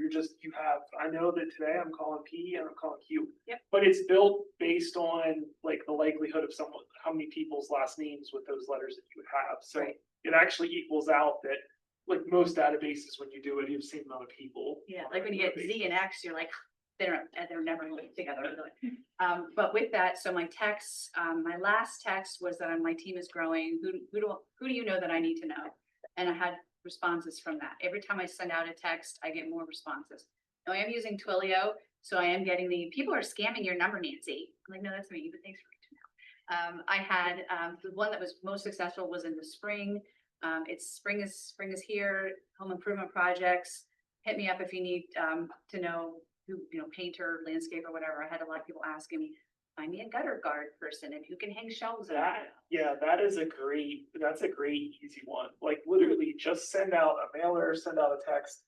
E: I know that today I'm calling P and I'm calling Q.
A: Yep.
E: But it's built based on like the likelihood of how many people's last names with those letters that you would have. So
A: Right.
E: it actually equals out that like most databases, when you do it, you have the same amount of people.
A: Yeah, like when you get Z and X, you're like, they're never together. But with that, so my texts, my last text was that my team is growing. Who do you know that I need to know? And I had responses from that. Every time I send out a text, I get more responses. Now I am using Twilio, so I am getting people are scamming your number, Nancy. I'm like, no, that's me, but thanks for reaching out. I had the one that was most successful was in the spring. It's spring is here, home improvement projects. Hit me up if you need to know who, painter, landscape or whatever. I had a lot of people asking me, find me a gutter guard person and who can hang shelves.
E: That's a great easy one. Like literally just send out a mailer, send out a text,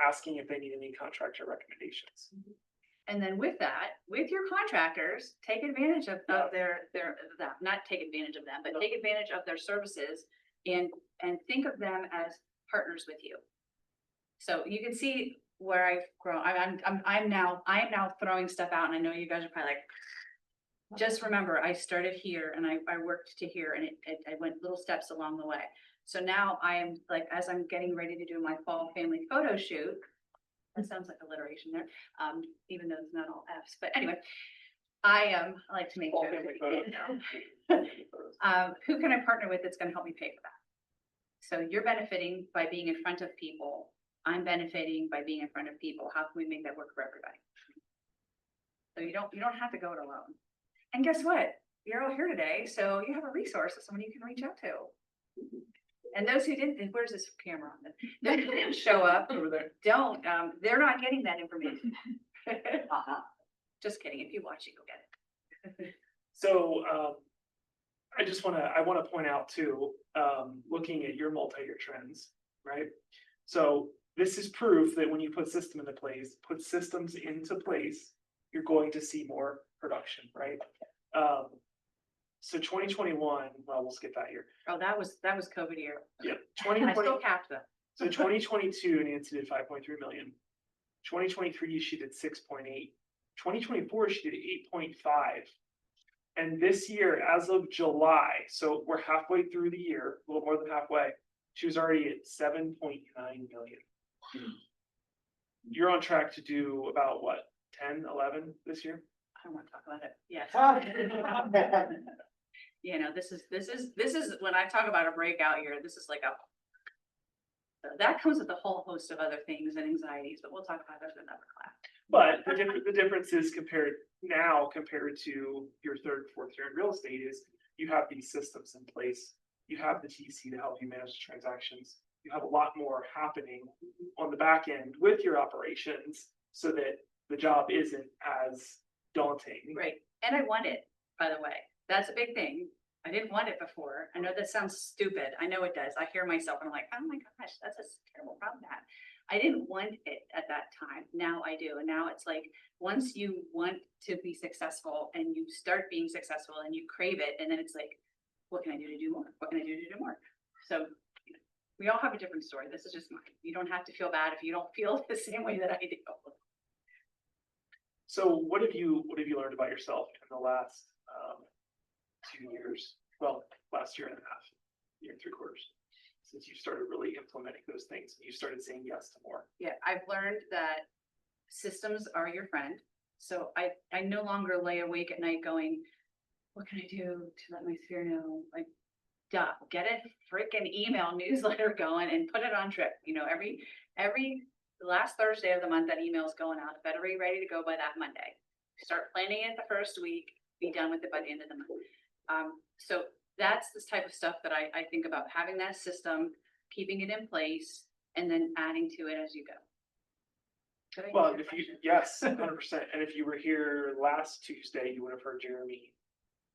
E: asking if they need any contractor recommendations.
A: And then with that, with your contractors, take advantage of their not take advantage of them, but take advantage of their services and think of them as partners with you. So you can see where I've grown. I am now throwing stuff out, and I know you guys are probably like, just remember, I started here and I worked to here, and I went little steps along the way. So now I am like, as I'm getting ready to do my fall family photo shoot, that sounds like alliteration there, even though it's not all F's, but anyway, I like to make
E: Fall
A: jokes.
E: family photos.
A: Who can I partner with that's gonna help me pay for that? So you're benefiting by being in front of people. I'm benefiting by being in front of people. How can we make that work for everybody? So you don't have to go it alone. And guess what? You're all here today, so you have a resource of someone you can reach out to. And those who didn't, where's this camera on? Those who didn't show up,
E: Over there.
A: they're not getting that information. Just kidding. If you watch it, you'll get it.
E: So, I want to point out too, looking at your multi-year trends, right? So this is proof that when you put systems into place, you're going to see more production, right? So 2021, well, we'll skip that year.
A: Oh, that was COVID year.
E: Yeah,
A: I
E: 2020.
A: still capped them.
E: So 2022, Nancy did 5.3 million. 2023, she did 6.8. 2024, she did 8.5. And this year, as of July, so we're halfway through the year, a little more than halfway, she was already at 7.9 million. You're on track to do about what, 10, 11 this year?
A: I don't want to talk about it. Yes. This is when I talk about a breakout year, this is like that comes with a whole host of other things and anxieties, but we'll talk about that in another class.
E: But the difference is compared to your third, fourth year in real estate is you have these systems in place. You have the TC to help you manage the transactions. You have a lot more happening on the back end with your operations so that the job isn't as daunting.
A: Right. And I want it, by the way. That's a big thing. I didn't want it before. I know that sounds stupid. I know it does. I hear myself and I'm like, oh my gosh, that's a terrible problem to have. I didn't want it at that time. Now I do. And now it's like, once you want to be successful and you start being successful and you crave it, and then it's like, what can I do to do more? What can I do to do more? So We all have a different story. This is just mine. You don't have to feel bad if you don't feel the same way that I do.
E: So what have you learned about yourself in the last 2 years? Well, last year and a half, year and 3/4, since you started really implementing those things, and you started saying yes to more.
A: Yeah, I've learned that systems are your friend. So I no longer lay awake at night going, what can I do to let my sphere know? Like, duh, get a freaking email newsletter going and put it on trip. You know, every last Thursday of the month, that email is going out. Better be ready to go by that Monday. Start planning it the first week, be done with it by the end of the month. So that's this type of stuff that I think about, having that system, keeping it in place, and then adding to it as you go. Did I
E: Well,
A: answer your
E: if you,
A: question?
E: yes, 100%. And if you were here last Tuesday, you would have heard Jeremy,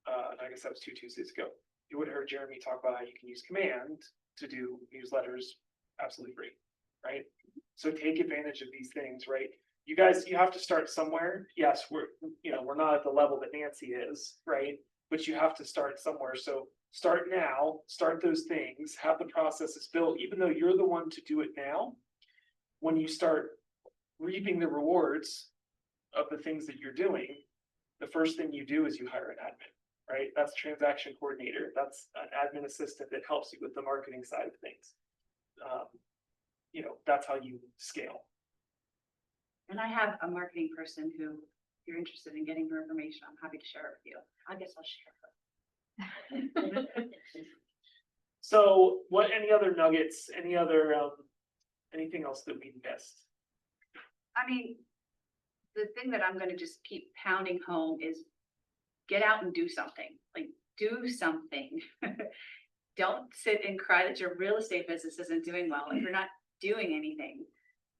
E: and I guess that was 2 Tuesdays ago. You would have heard Jeremy talk about how you can use command to do newsletters absolutely free, right? So take advantage of these things, right? You guys, you have to start somewhere. Yes, we're not at the level that Nancy is, right? But you have to start somewhere. So start now, start those things, have the processes built, even though you're the one to do it now. When you start reaping the rewards of the things that you're doing, the first thing you do is you hire an admin, right? That's transaction coordinator. That's an admin assistant that helps you with the marketing side of things. That's how you scale.
A: And I have a marketing person who, if you're interested in getting her information, I'm happy to share it with you. I guess I'll share her.
E: So any other nuggets, anything else that we missed?
A: I mean, the thing that I'm gonna just keep pounding home is get out and do something. Like, do something. Don't sit and cry that your real estate business isn't doing well if you're not doing anything.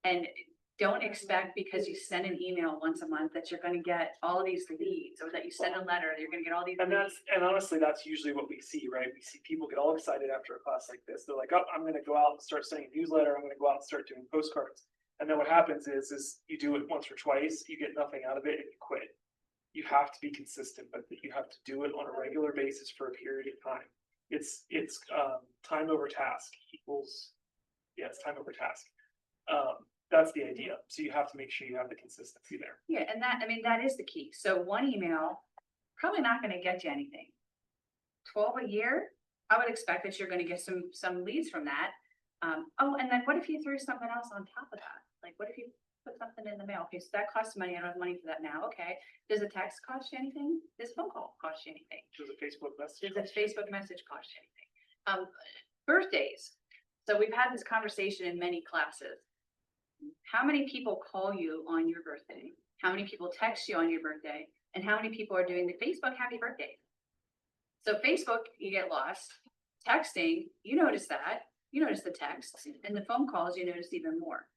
A: And don't expect, because you send an email once a month, that you're gonna get all these leads, or that you send a letter, you're gonna get all these
E: And
A: leads.
E: honestly, that's usually what we see, right? We see people get all excited after a class like this. They're like, oh, I'm gonna go out and start sending a newsletter. I'm gonna go out and start doing postcards. And then what happens is you do it once or twice, you get nothing out of it, and you quit. You have to be consistent, but you have to do it on a regular basis for a period of time. It's time over task equals, it's time over task. That's the idea. So you have to make sure you have the consistency there.
A: Yeah, and that is the key. So one email, probably not gonna get you anything. 12 a year, I would expect that you're gonna get some leads from that. Oh, and then what if you threw something else on top of that? Like, what if you put something in the mail? Okay, so that costs money. I don't have money for that now. Okay. Does a text cost you anything? Does a phone call cost you anything?
E: Does a Facebook message?
A: Does a Facebook message cost you anything? Birthdays. So we've had this conversation in many classes. How many people call you on your birthday? How many people text you on your birthday? And how many people are doing the Facebook happy birthday? So Facebook, you get lost. Texting, you notice that. You notice the texts, and the phone calls, you notice even more.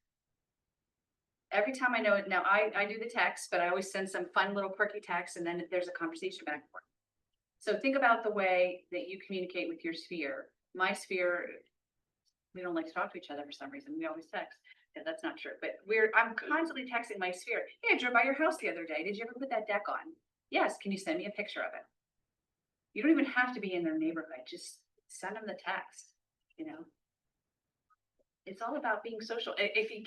A: Every time I know it, now I do the text, but I always send some fun little quirky text, and then there's a conversation back and forth. So think about the way that you communicate with your sphere. My sphere, we don't like to talk to each other for some reason. We always text. Yeah, that's not true, but I'm constantly texting my sphere. Hey, I drove by your house the other day. Did you ever put that deck on? Yes. Can you send me a picture of it? You don't even have to be in their neighborhood. Just send them the text, It's all about being social. If you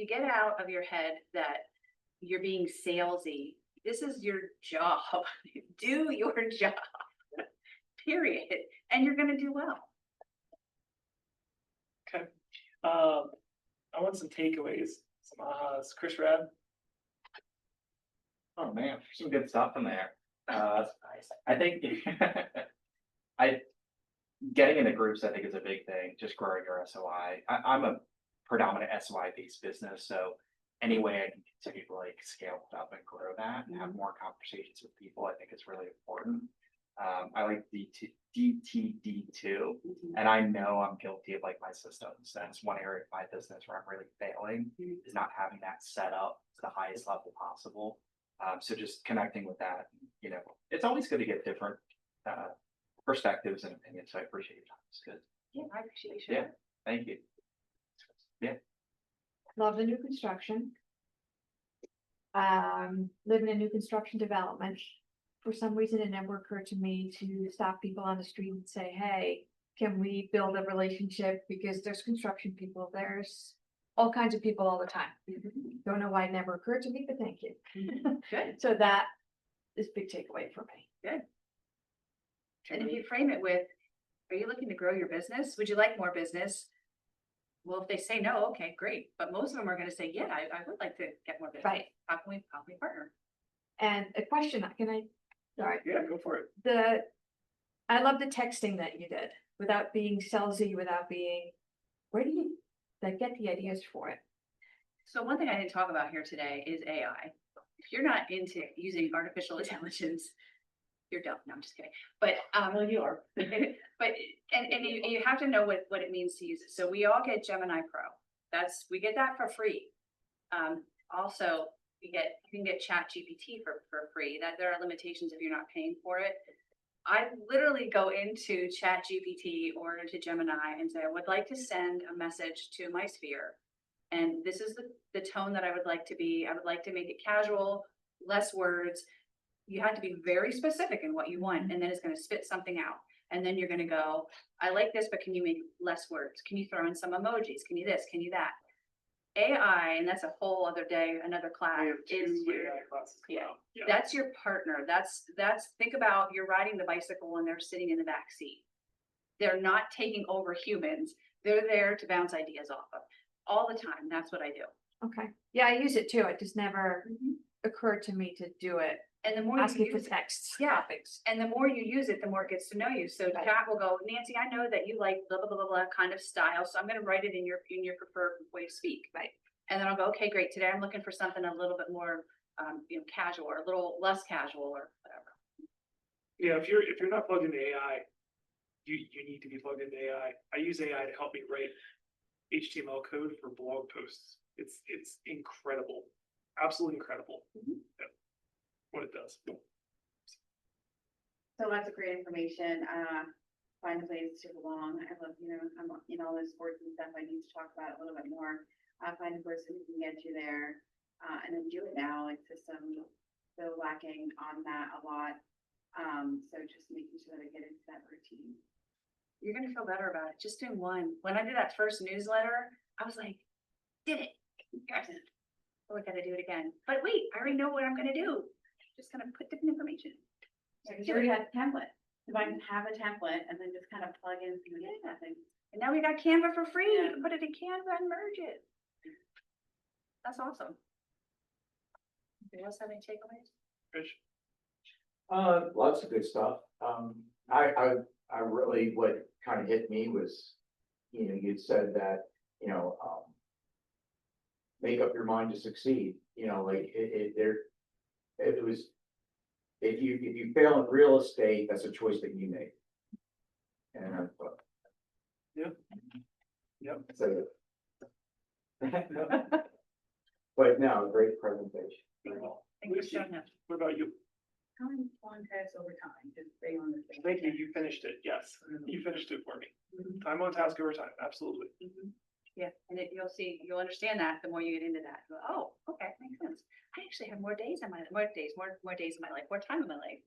A: get out of your head that you're being salesy, this is your job. Do your job, period. And you're gonna do well.
E: Okay. I want some takeaways, some ahas. Chris Rad.
F: Oh man, some good stuff in there. I think getting into groups, I think, is a big thing. Just growing your SOI. I'm a predominant SOI based business, so any way I can continue to scale it up and grow that and have more conversations with people, I think is really important. I like DTD2, and I know I'm guilty of my systems. That's one area of my business where I'm really failing, is not having that set up to the highest level possible. So just connecting with that, it's always good to get different perspectives and opinions. So I appreciate your time. It's good.
A: Yeah, I appreciate you sharing.
F: Yeah, thank you. Yeah.
G: Love the new construction. Live in a new construction development. For some reason, it never occurred to me to stop people on the street and say, hey,
I: can we build a relationship? Because there's construction people, there's all kinds of people all the time. Don't know why it never occurred to me, but thank you.
A: Good.
I: So that is big takeaway for me.
A: And if you frame it with, are you looking to grow your business? Would you like more business? Well, if they say no, okay, great. But most of them are gonna say, yeah, I would like to get more business.
I: Right.
A: How can we partner?
I: And a question, sorry,
E: Yeah, go for it.
I: I love the texting that you did, without being salesy, without being, where do you, like, get the ideas for it?
A: So one thing I didn't talk about here today is AI. If you're not into using artificial intelligence, you're dumb. No, I'm just kidding. But,
D: Well, you are.
A: but, and you have to know what it means to use it. So we all get Gemini Pro. We get that for free. Also, you can get Chat GPT for free. That there are limitations if you're not paying for it. I literally go into Chat GPT or into Gemini and say, I would like to send a message to my sphere. And this is the tone that I would like to be. I would like to make it casual, less words. You have to be very specific in what you want, and then it's going to spit something out. And then you're going to go, I like this, but can you make less words? Can you throw in some emojis? Can you this? Can you that? AI, and that's a whole other day, another class,
E: I have
A: is
E: two
A: your,
E: AI classes.
A: yeah.
E: Yeah.
A: that's your partner. Think about you're riding the bicycle and they're sitting in the back seat. They're not taking over humans. They're there to bounce ideas off of all the time. That's what I do.
I: Okay, yeah, I use it too, it just never occurred to me to do it,
A: And the more you
I: asking for
A: use it,
I: texts,
A: Yeah.
I: topics.
A: and the more you use it, the more it gets to know you. So
I: Right.
A: chat will go, Nancy, I know that you like blah, blah, blah, blah, blah kind of style. So I'm going to write it in your preferred way to speak.
I: Right.
A: And then I'll go, okay, great. Today I'm looking for something a little bit more, casual or a little less casual or whatever.
E: Yeah, if you're not plugged into AI, you need to be plugged into AI. I use AI to help me write HTML code for blog posts. It's incredible, absolutely incredible. Yeah, what it does.
B: So lots of great information, find a place to belong. I love, I'm in all those sports and stuff. I need to talk about it a little bit more. Find a person who can get you there, and then do it now. Like system, so lacking on that a lot. So just making sure that I get into that routine.
A: You're going to feel better about it. Just do one. When I did that first newsletter, I was like, did it. Oh, I got to do it again. But wait, I already know what I'm going to do. Just going to put different information.
B: Because you already had a template. If I can have a template and then just kind of plug in some thing.
A: And now we got Canva for free.
B: Yeah.
A: You can put it in Canva and merge it. That's awesome. Anybody else have any takeaways?
E: Rich?
C: Lots of good stuff. I really, what kind of hit me was, you'd said that, make up your mind to succeed, like it was, if you fail in real estate, that's a choice that you make. And I thought.
E: Yep. Yep.
C: So. But no, great presentation.
E: Very well.
A: Thank you for showing up.
E: What about you?
D: Time on task over time, just stay on the thing.
E: Thank you. You finished it. Yes, you finished it for me. Time on task over time. Absolutely.
A: Yeah, and you'll understand that the more you get into that. You'll go, oh, okay, makes sense. I actually have more days in my more days in my life, more time in my life.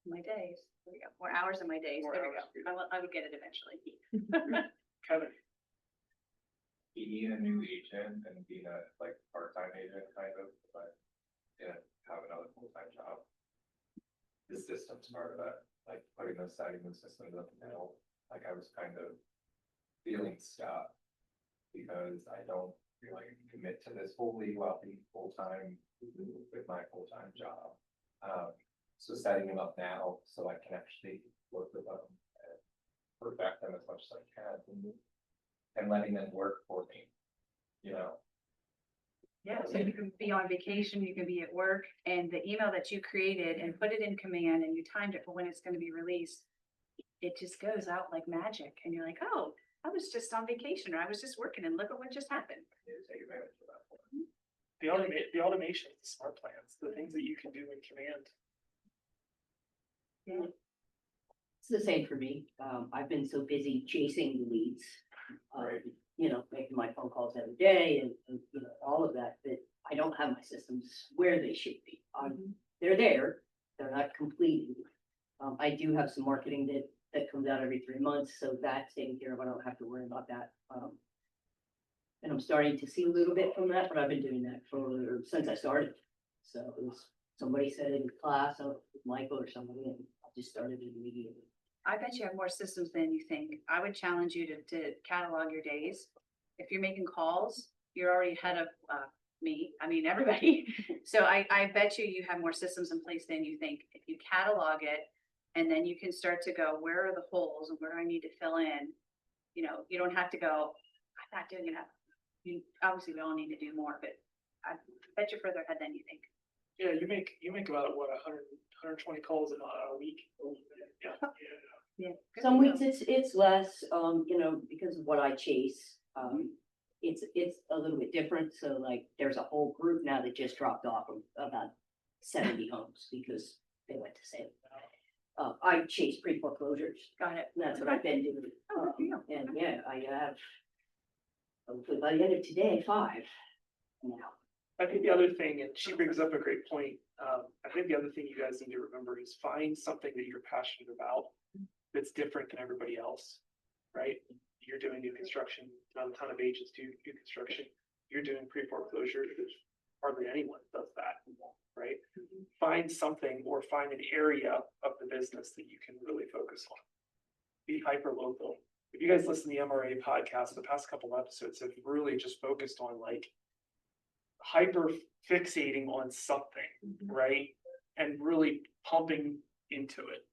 A: My days. There we go. More hours in my days.
E: More
A: There we
E: hours.
A: go. I would get it eventually.
E: Kevin.
J: Being a new agent and being a part-time agent kind of, but have another full-time job. The system's part of it, like setting the systems up now, like I was kind of feeling stuck. Because I don't feel like I can commit to this wholly while being full-time with my full-time job. So setting them up now so I can actually work with them and perfect them as much as I can. And letting them work for me,
A: Yeah, so you can be on vacation, you can be at work, and the email that you created and put it in command and you timed it for when it's going to be released, it just goes out like magic. And you're like, oh, I was just on vacation or I was just working and look at what just happened.
J: Take advantage of that.
E: The automation, the smart plans, the things that you can do in command.
A: Yeah.
K: It's the same for me. I've been so busy chasing the leads, making my phone calls every day and all of that, that I don't have my systems where they should be. They're there, they're not completed. I do have some marketing that that comes out every 3 months, so that's taken care of. I don't have to worry about that. And I'm starting to see a little bit from that, but I've been doing that since I started. So it was, somebody said in class, Michael or somebody, and I just started it immediately.
A: I bet you have more systems than you think. I would challenge you to catalog your days. If you're making calls, you're already ahead of me, I mean, everybody. So I bet you have more systems in place than you think. If you catalog it, and then you can start to go, where are the holes and where do I need to fill in? You know, you don't have to go, I'm not doing enough. You obviously we all need to do more, but I bet you're further ahead than you think.
E: Yeah, you make about what, 120 calls a week? Yeah.
A: Yeah. good
K: Some
A: to know.
K: weeks it's less, because of what I chase. It's a little bit different. So like, there's a whole group now that just dropped off of about 70 homes because they went to sale. I chase pre-foreclosures.
A: Got it.
K: That's what I've been doing.
A: Oh, good for you.
K: And yeah, I have, hopefully by the end of today, 5 now.
E: I think the other thing, and she brings up a great point, I think the other thing you guys need to remember is find something that you're passionate about that's different than everybody else, right? You're doing new construction, not a ton of agents do new construction. You're doing pre-foreclosure, there's hardly anyone does that, right? Find something or find an area of the business that you can really focus on. Be hyper-local. If you guys listen to the MRA podcast, the past couple episodes have really just focused on like hyper fixating on something, right? And really pumping into it.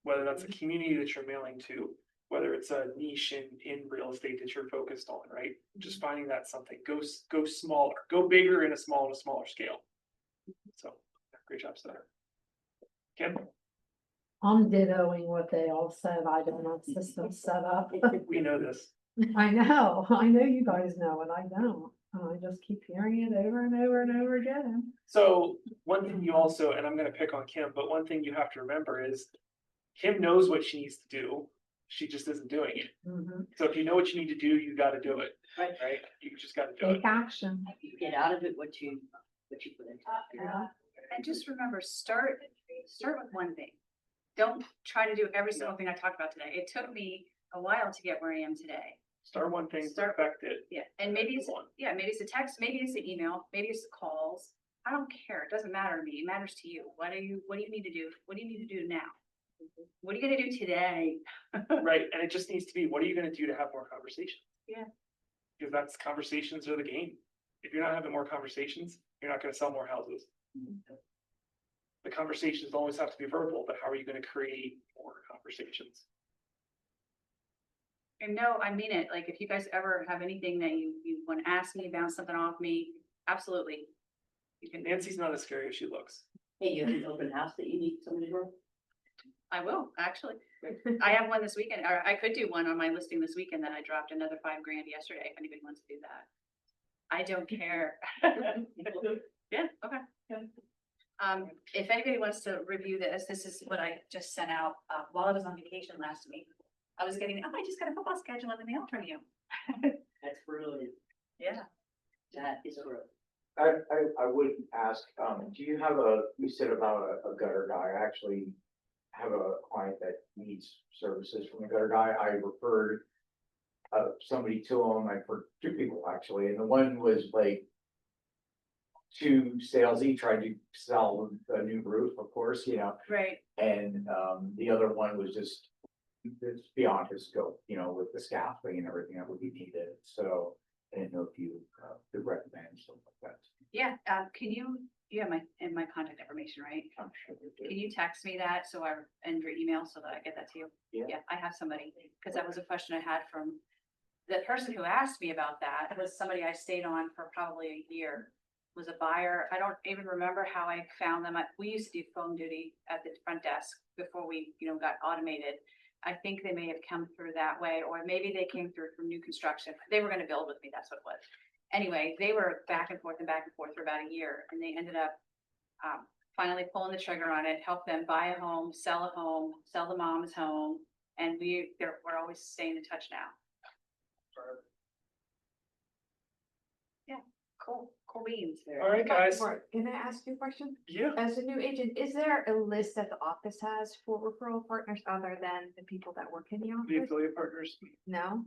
E: Whether that's a community that you're mailing to, whether it's a niche in real estate that you're focused on, right? Just finding that something, go smaller, go bigger in a smaller scale. So great job, Sarah. Kim?
G: I'm dittoing what they all said. I don't have systems set up.
E: We know this.
G: I know you guys know it. I don't. I just keep hearing it over and over and over again.
E: So one thing you also, and I'm gonna pick on Kim, but one thing you have to remember is Kim knows what she needs to do. She just isn't doing it.
G: Mhm.
E: So if you know what you need to do, you gotta do it,
K: Right.
E: right? You just gotta do it.
G: Take action.
K: You get out of it what you put into.
G: Yeah.
A: And just remember, start with one thing. Don't try to do every single thing I talked about today. It took me a while to get where I am today.
E: Start one thing,
A: Start-
E: perfect it.
A: Yeah, and maybe it's,
E: One.
A: maybe it's a text, maybe it's an email, maybe it's the calls. I don't care. It doesn't matter to me. It matters to you. What do you need to do? What do you need to do now? What are you gonna do today?
E: Right, and it just needs to be, what are you gonna do to have more conversations?
A: Yeah.
E: Because that's, conversations are the game. If you're not having more conversations, you're not gonna sell more houses. The conversations always have to be verbal, but how are you gonna create more conversations?
A: And no, I mean it. Like, if you guys ever have anything that you wanna ask me, bounce something off me, absolutely. You can,
E: Nancy's not as scary as she looks.
K: Hey, you have an open house that you need somebody to run?
A: I will, actually. I have one this weekend, or I could do one on my listing this weekend that I dropped another $5,000 yesterday, if anybody wants to do that. I don't care. Yeah, okay. If anybody wants to review this is what I just sent out, while I was on vacation last week. I was getting, I just got a football schedule in the mail from you.
K: That's brilliant.
A: Yeah.
K: That is brilliant.
C: I would ask, do you have you said about a gutter guy, I actually have a client that needs services from a gutter guy. I referred somebody to him, I heard 2 people actually, and the one was like too salesy, tried to sell a new roof, of course,
A: Right.
C: and the other one was just it's beyond his scope, with the scaffolding and everything that would be needed, so I didn't know if you could recommend something like that.
A: Yeah, can you have my contact information, right?
C: I'm sure they do.
A: Can you text me that and your email so that I get that to you?
C: Yeah.
A: I have somebody, because that was a question I had from the person who asked me about that was somebody I stayed on for probably a year. Was a buyer. I don't even remember how I found them. We used to do phone duty at the front desk before we, got automated. I think they may have come through that way, or maybe they came through from new construction. They were going to build with me. That's what it was. Anyway, they were back and forth for about a year, and they ended up finally pulling the trigger on it, help them buy a home, sell the mom's home, and we're always staying in touch now. Yeah, cool. Cool beans.
E: All right, guys.
I: Can I ask you a question?
E: Yeah.
I: As a new agent, is there a list that the office has for referral partners other than the people that work in the
E: The
I: office?
E: affiliate partners.
I: No?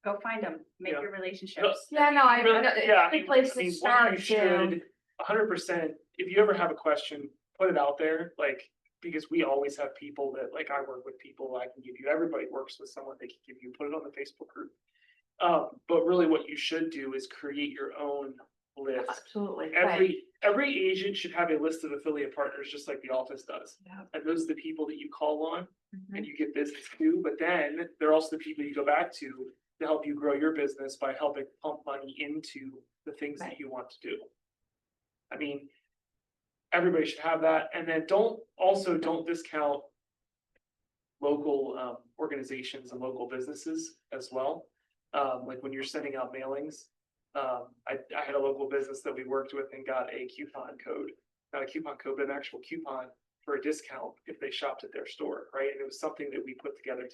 A: Go find them, make
E: Yeah.
A: your relationships.
I: Yeah, no, I,
E: Really,
I: know
E: yeah,
I: it's a good place to start too.
E: 100%, if you ever have a question, put it out there, like, because we always have people that, like, I work with people, I can give you, everybody works with someone they can give you, put it on the Facebook group. But really what you should do is create your own list.
I: Absolutely. Right.
E: Every agent should have a list of affiliate partners, just like the office does.
I: Yeah.
E: And those are the people that you call on
I: Mhm.
E: and you get business to, but then they're also the people you go back to help you grow your business by helping pump money into the things that
I: Right.
E: you want to do. I mean, everybody should have that, and then don't discount local organizations and local businesses as well. Like when you're sending out mailings, I had a local business that we worked with and got a coupon code, not a coupon code, but an actual coupon for a discount if they shopped at their store, right? And it was something that we put together.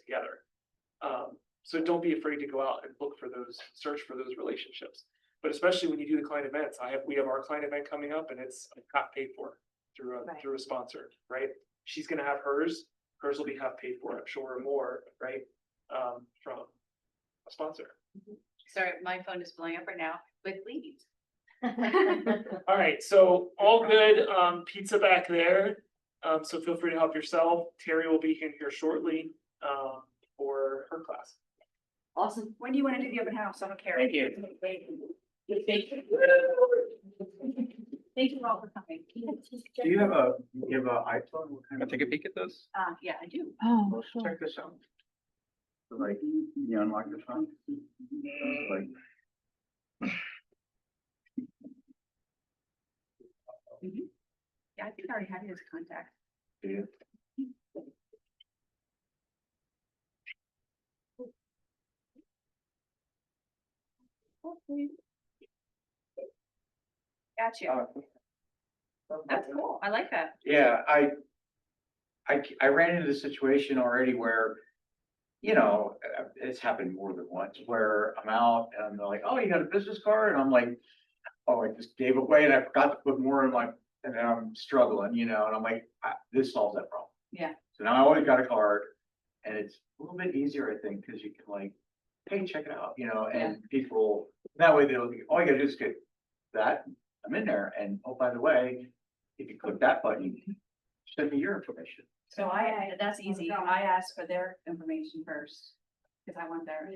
E: So don't be afraid to go out and look for those, search for those relationships. But especially when you do the client events, we have our client event coming up and it's half paid for through a sponsor, right? She's gonna have hers will be half paid for, I'm sure, or more, right? From a sponsor.
A: Sorry, my phone is blowing up right now with leads.
E: All right, so all good, pizza back there. So feel free to help yourself. Terry will be in here shortly, for her class.
K: Awesome.
A: When do you want to do the open house? I don't care.
E: Thank you.
A: Thank you all for coming.
C: Do you have a iPhone? What kind
F: Can I take a peek at those?
A: Yeah, I do.
G: Oh,
C: Check this out. So, like, you unlock your phone. Like,
A: Yeah, I think I already have his contact.
C: do you?
A: Got you. That's cool. I like that.
C: Yeah, I ran into the situation already where, you know, it's happened more than once, where I'm out and they're like, oh, you got a business card? And I'm like, oh, I just gave away and I forgot to put more in my, and then I'm struggling, you know, and I'm like, this solves that problem.
A: Yeah.
C: So now I always got a card and it's a little bit easier, I think, because you can like, hey, check it out, you know, and people, that way they'll be, all you gotta do is get that, I'm in there, and oh, by the way, if you click that button, send me your information.
A: So that's easy. I asked for their information first, because I want them